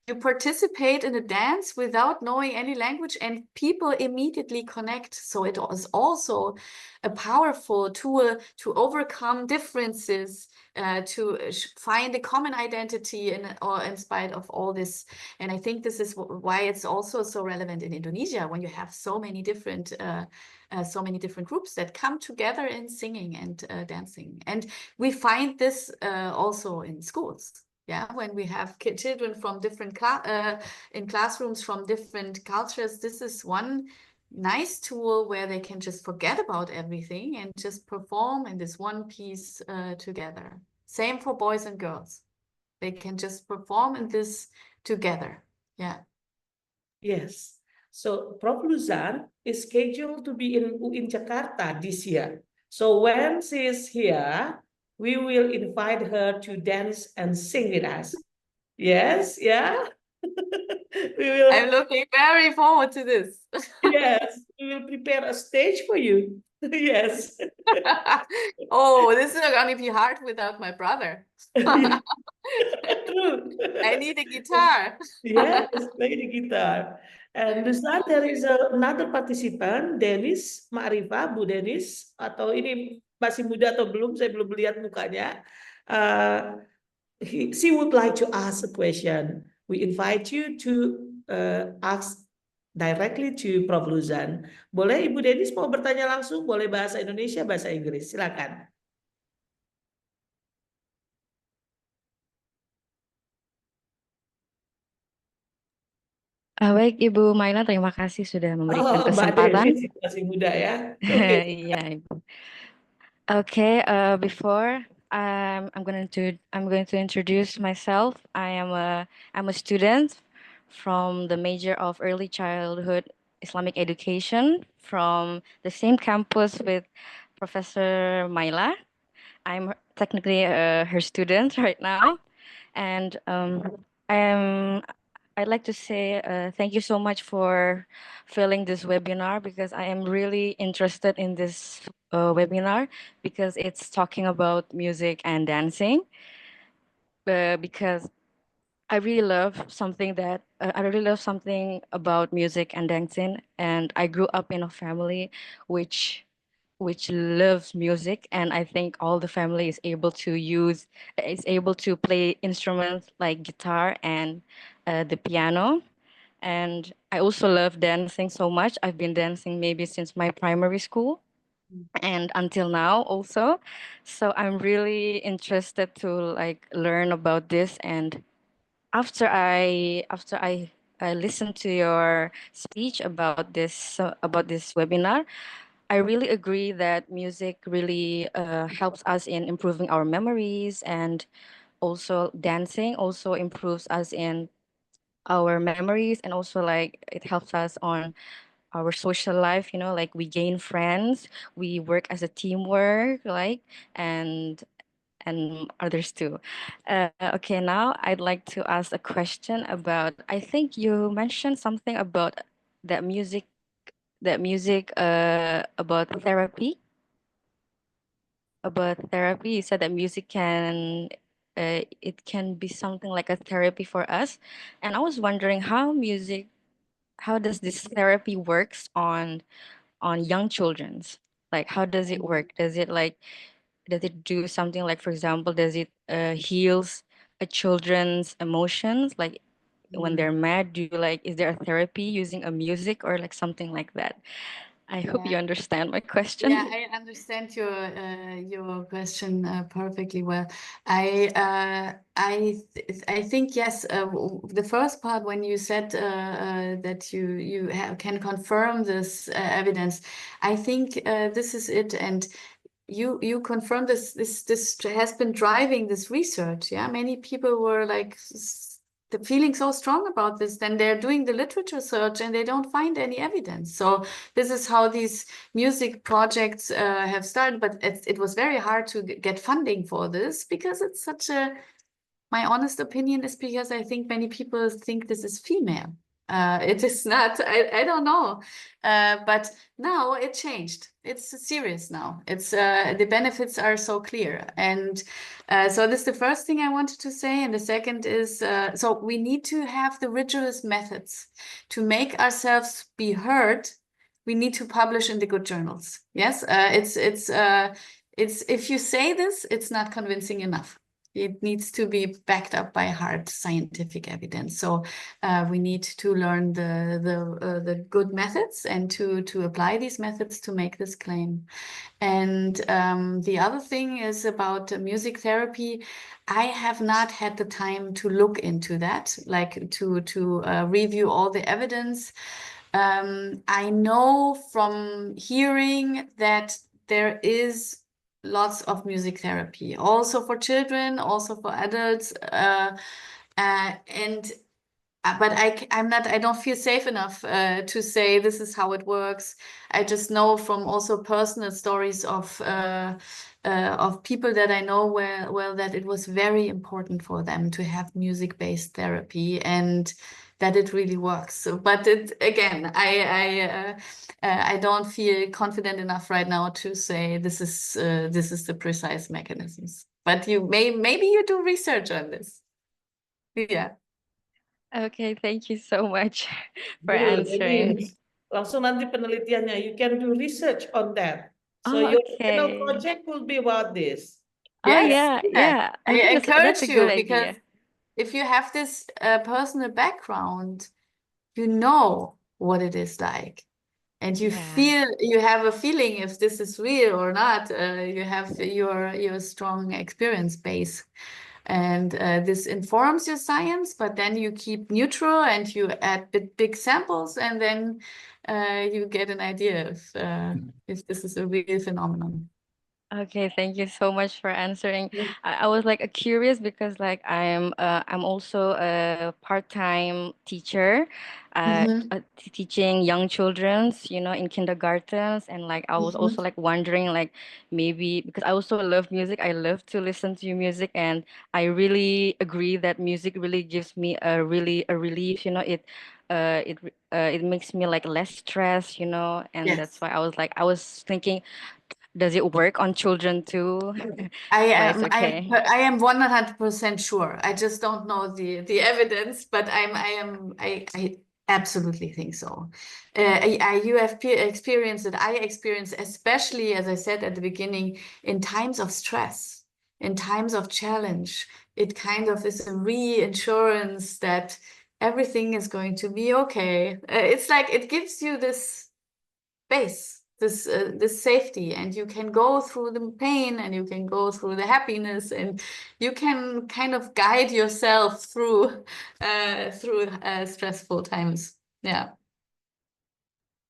you participate in a dance without knowing any language and people immediately connect. So it is also a powerful tool to overcome differences, to find a common identity in spite of all this. And I think this is why it's also so relevant in Indonesia, when you have so many different groups that come together in singing and dancing. And we find this also in schools. Yeah, when we have children from different in classrooms from different cultures, this is one nice tool where they can just forget about everything and just perform in this one piece together. Same for boys and girls. They can just perform in this together. Yeah. Yes. So Prof. Luzan is scheduled to be in UIN Jakarta this year. So when she is here, we will invite her to dance and sing with us. Yes, yeah. We will. I'm looking very forward to this. Yes, we will prepare a stage for you. Yes. Oh, this is going to be hard without my brother. True. I need a guitar. Yes, play the guitar. And this time there is another participant, Dennis Ma'rifah, Bu Dennis, atau ini masih muda atau belum, saya belum lihat mukanya. She would like to ask a question. We invite you to ask directly to Prof. Luzan. Boleh Ibu Dennis mau bertanya langsung, boleh bahasa Indonesia, bahasa Inggris, silakan. Baik Ibu Maila, terima kasih sudah memberikan Mbak kesempatan. Dennis masih muda ya. Oke. Iya, Ibu. Okay, before I'm going to introduce myself. I'm a student from the major of early childhood Islamic education from the same campus with Professor Maila. I'm technically her student right now, and I'd like to say thank you so much for filling this webinar because I am really interested in this webinar because it's talking about music and dancing. Because I really love something about music and dancing, and I grew up in a family which which loves music, and I think all the family is able to play instruments like guitar and the piano. And I also love dancing so much. I've been dancing maybe since my primary school and until now also. So I'm really interested to like learn about this. And after I listened to your speech about this webinar, I really agree that music really helps us in improving our memories, and also dancing also improves us in our memories, and also like it helps us on our social life, like we gain friends, we work as a teamwork, like, and others too. Okay, now I'd like to ask a question about, I think you mentioned something about that music about therapy. About therapy, you said that music can it can be something like a therapy for us. And I was wondering how does this therapy works on young children's, like how does it work? Does it do something like, for example, does it heals a children's emotions, like when they're mad? Do you like, is there a therapy using a music or like something like that? I hope you understand my question. Yeah, I understand your question perfectly well. I think yes. The first part when you said that you can confirm this evidence, I think this is it. And you confirm this has been driving this research. Yeah, many people were like the feeling so strong about this, then they're doing the literature search and they don't find any evidence. So this is how these music projects have started, but it was very hard to get funding for this because it's such a, my honest opinion is because I think many people think this is female. It is not, I don't know. But now it changed. It's serious now. It's the benefits are so clear. And so this is the first thing I wanted to say. And the second is, so we need to have the rigorous methods to make ourselves be heard. We need to publish in the good journals. Yes, it's if you say this, it's not convincing enough. It needs to be backed up by hard scientific evidence. So we need to learn the good methods and to apply these methods to make this claim. And the other thing is about music therapy. I have not had the time to look into that, like to review all the evidence. I know from hearing that there is lots of music therapy, also for children, also for adults. And but I don't feel safe enough to say this is how it works. I just know from also personal stories of people that I know well that it was very important for them to have music-based therapy and that it really works. So, but it again, I don't feel confident enough right now to say this is the precise mechanisms. But maybe you do research on this. Yeah. Okay, thank you so much for Good. answering. Ini langsung nanti penelitiannya. You can do research on that. So Oh, your final okay. project will be about this. Oh, Yes, yeah, yeah. I I think that's encourage a good you because idea. if you have this personal background, you know what it is like, and you Yeah. have a feeling if this is real or not. You have your strong experience base, and this informs your science. But then you keep neutral and you add big samples, and then you get an idea if this is a real phenomenon. Okay, thank you so much for answering. I was like curious because like I'm also a part-time teacher, teaching young children's, in kindergartens, and like I was also like wondering like maybe because I also love music, I love to listen to music, and I really agree that music really gives me a relief, it makes me like less stress, and that's Yes. why I was thinking, does it work on children too? I But it's am okay. I am 100% sure. I just don't know the evidence, but absolutely think so. You have experienced it. I experienced, especially as I said at the beginning, in times of stress, in times of challenge. It kind of is a reassurance that everything is going to be okay. It's like it gives you this base, this safety, and you can go through the pain and you can go through the happiness, and you can kind of guide yourself through stressful times. Yeah.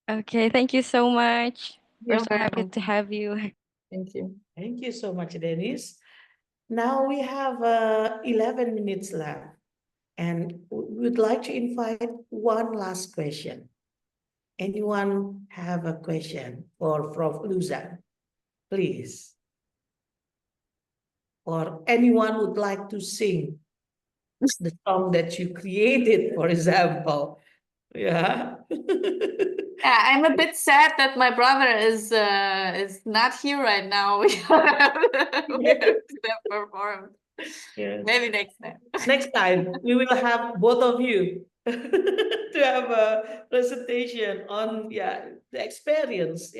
Okay, thank you so much. We're You're so very happy to welcome. have you. Thank you. Thank you so much, Dennis. Now we have 11 minutes left, and we would like to invite one last question. Anyone have a question for Prof. Luzan, please? Or anyone would like to sing the song that you created, for example? Yeah. Yeah, I'm a bit sad that my brother is not here right now. We have to perform. Yes. Maybe next time. Next time, we will have both of you to have a presentation on the experience,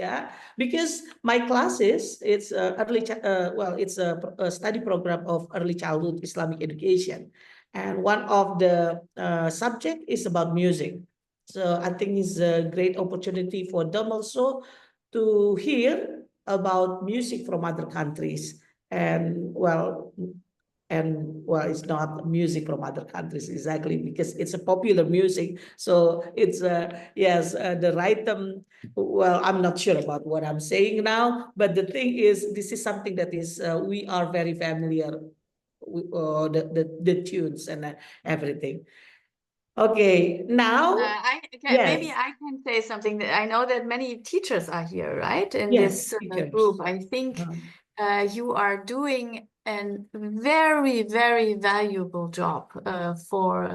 because my classes, it's it's a study program of early childhood Islamic education, and one of the subject is about music. So I think it's a great opportunity for them also to hear about music from other countries. And it's not music from other countries exactly, because it's a popular music. So it's yes, the rhythm. Well, I'm not sure about what I'm saying now, but the thing is, this is something that is we are very familiar with the tunes and everything. Okay, now Maybe yes, I can say something. That I know that many teachers are here, right? In yes, this teachers. group. I think you are doing a very, very valuable job for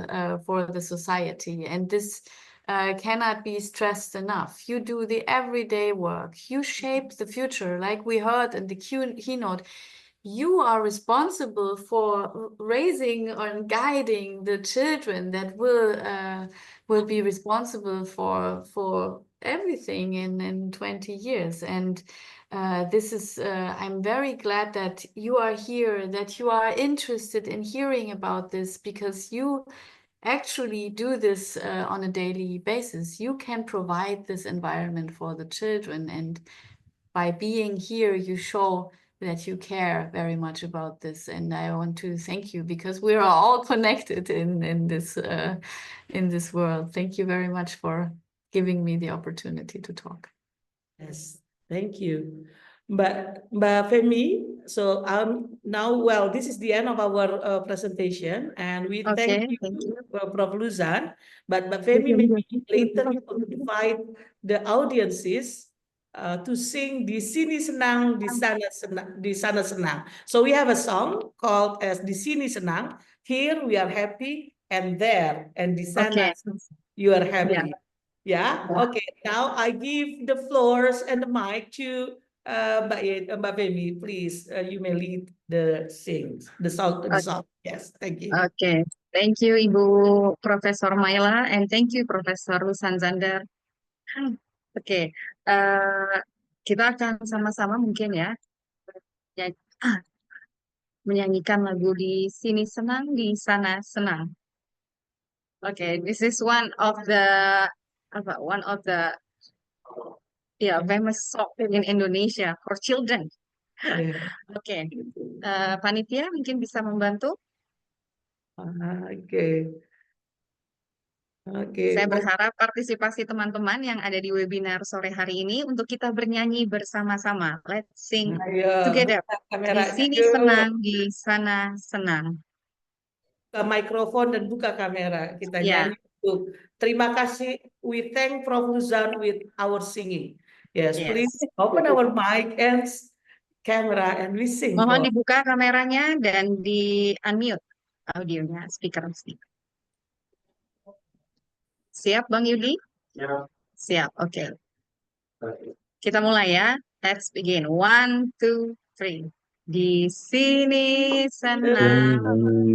the society, and this cannot be stressed enough. You do the everyday work. You shape the future, like we heard in the keynote. You are responsible for raising and guiding the children that will be responsible for everything in 20 years. And this is I'm very glad that you are here, that you are interested in hearing about this, because you actually do this on a daily basis. You can provide this environment for the children, and by being here, you show that you care very much about this. And I want to thank you, because we are all connected in this world. Thank you very much for giving me the opportunity to talk. Yes, thank you. Mbak Femi, so now, well, this is the end of our presentation, and we thank Okay, you, thank you. Prof. Luzan. But Mbak Femi, maybe later you will invite the audiences to sing Di Sini Senang, Di Sana Senang, Di Sana Senang. So we have a song called as Di Sini Senang. Here we are happy, and there, and Di Sana Okay. you are Yeah. happy. Yeah. Yeah. Okay. Now I give the floors and the mic to Mbak Femi. Please, you may lead the song. Yes. Thank you. Okay. Thank you, Ibu Profesor Maila, and thank you, Profesor Lusan Zander. Oke, eh, kita akan sama-sama mungkin ya nyanyi- menyanyikan lagu Di Sini Senang, Di Sana Senang. Oke, this is one of the famous song in Indonesia for children. Yeah. Oke, panitia mungkin bisa membantu. Okay. Okay. Saya berharap partisipasi teman-teman yang ada di webinar sore hari ini untuk kita bernyanyi bersama-sama. Let's sing Ayo, together. buka Di kameranya sini yuk. senang, di sana senang. Buka mikrofon dan buka kamera. Kita Ya, nyanyi untuk terima kasih. We thank Prof. Luzan with our singing. Yes, please yes. open our mic and camera and we sing Mohon for. dibuka kameranya dan di unmute audionya, speaker. Siap, Bang Yudi? Siap, oke. Kita mulai ya. Let's begin. 1, 2, 3. Di sini senang,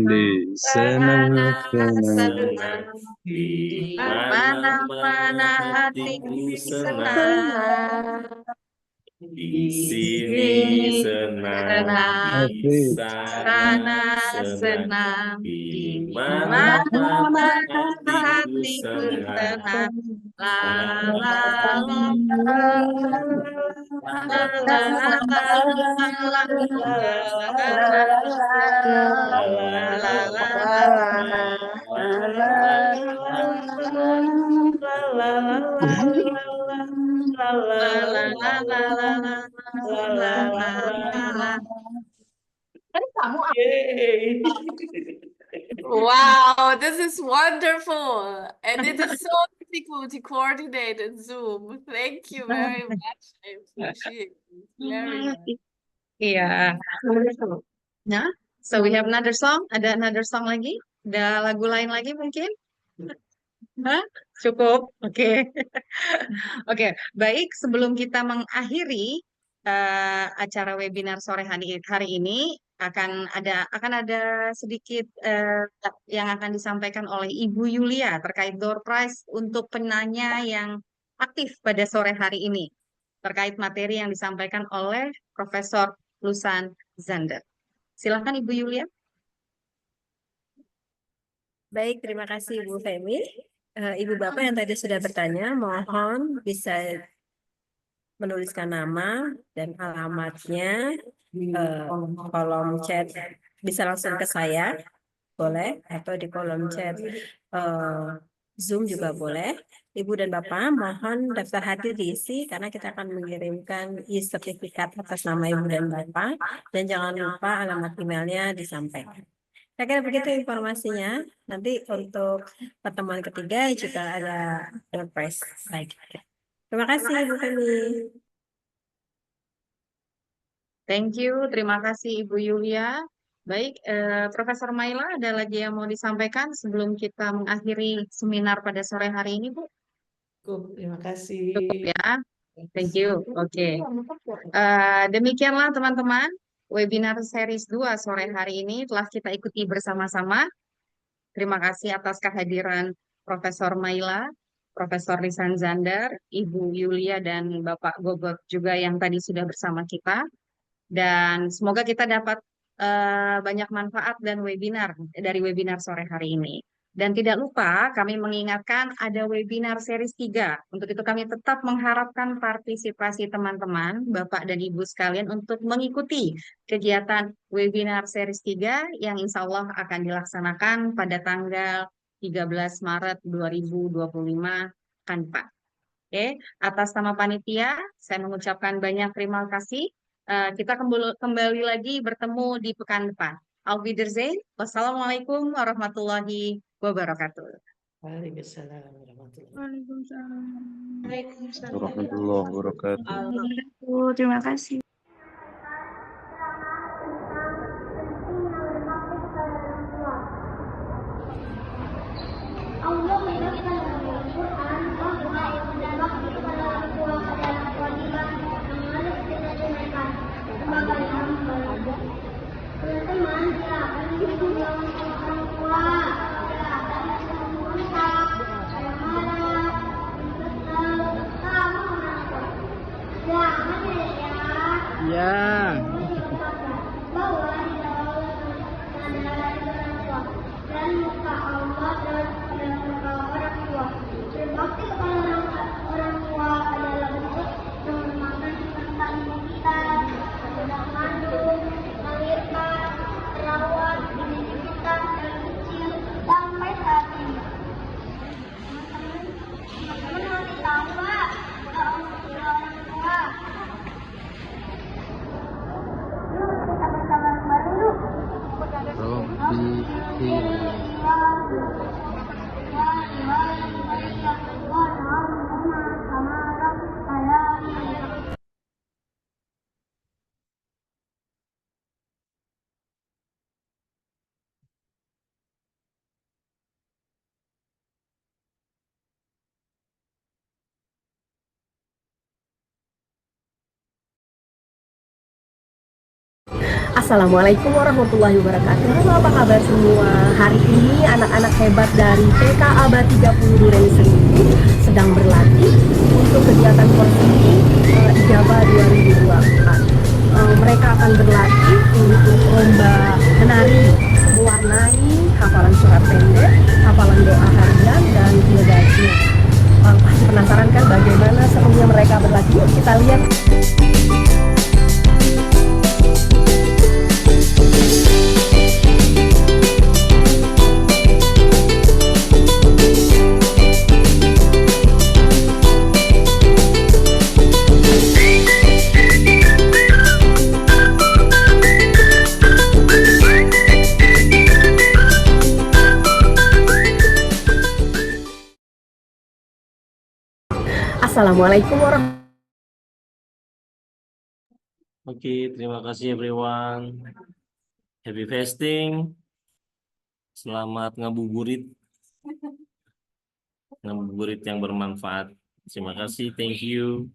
Di senang-senang, senang, di di mana-mana mana-mana hatiku hatiku senang. senang. Di Di sini sini senang, senang, di sana sana senang, senang, di di mana-mana mana hatiku hatiku senang. senang. La La, la la, la la la, la la, la la la la la la, la, la la, la la la, la la, la, la, la la la la la la la la. Yay! Wow, this is wonderful. And it is so difficult to coordinate in Zoom. Thank you very much. I appreciate it very much. Iya. Nah, so we have another song. Ada another song lagi? Ada lagu lain lagi mungkin? Hah? Cukup? Oke. Oke, baik. Sebelum kita mengakhiri acara webinar sore hari ini, akan ada sedikit yang akan disampaikan oleh Ibu Yulia terkait door prize untuk penanya yang aktif pada sore hari ini terkait materi yang disampaikan oleh Profesor Lusan Zander. Silakan Ibu Yulia. Baik, terima kasih Ibu Femi. Ibu Bapak yang tadi sudah bertanya, mohon bisa menuliskan nama dan alamatnya kolom chat, bisa langsung ke saya, boleh, atau di kolom chat Zoom juga boleh. Ibu dan Bapak mohon daftar hadir diisi karena kita akan mengirimkan e-sertifikat atas nama Ibu dan Bapak, dan jangan lupa alamat emailnya disampaikan. Saya kira begitu informasinya. Nanti untuk pertemuan ketiga juga ada door prize lagi. Terima kasih Ibu Femi. Thank you, terima kasih Ibu Yulia. Baik, Profesor Maila, ada lagi yang mau disampaikan sebelum kita mengakhiri seminar pada sore hari ini, Bu? Cukup, terima kasih. Cukup ya, thank you. Oke. Demikianlah teman-teman, webinar series 2 sore hari ini telah kita ikuti bersama-sama. Terima kasih atas kehadiran Profesor Maila, Profesor Lisan Zander, Ibu Yulia, dan Bapak Gogot juga yang tadi sudah bersama kita. Dan semoga kita dapat banyak manfaat dan webinar dari webinar sore hari ini. Dan tidak lupa kami mengingatkan ada webinar series 3. Untuk itu kami tetap mengharapkan partisipasi teman-teman, Bapak dan Ibu sekalian untuk mengikuti kegiatan webinar series 3 yang insya Allah akan dilaksanakan pada tanggal 13 Maret 2025 pekan depan. Oke, atas nama panitia, saya mengucapkan banyak terima kasih. Kita kembali lagi bertemu di pekan depan. Auf Wiedersehen. Wassalamualaikum warahmatullahi wabarakatuh. Waalaikumsalam warahmatullahi warahmatullahi wabarakatuh. Terima kasih. Allah menyebutkan dalam Al-Quran bahwa adalah kepada orang tua adalah kewajiban yang harus kita tunaikan sebagai hamba. Teman-teman, bila akan menghidup orang tua, bila akan membentak, marah, kesal, sama orang tua. Jangan ya. Assalamualaikum warahmatullahi wabarakatuh. Halo, apa kabar semua? Hari ini anak-anak hebat dari TK Aba 30 Duren sendiri sedang berlatih untuk kegiatan Porsi Ijaba 2024. Mereka akan berlatih untuk lomba menari, mewarnai hafalan surat pendek, hafalan doa harian, dan filosofi. Pasti penasaran kan bagaimana serunya mereka berlatih? Yuk kita lihat. Assalamualaikum warahmatullahi wabarakatuh. Oke, terima kasih everyone. Happy fasting. Selamat ngabuburit. Ngabuburit yang bermanfaat. Terima kasih, thank you.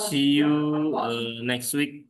See you next week.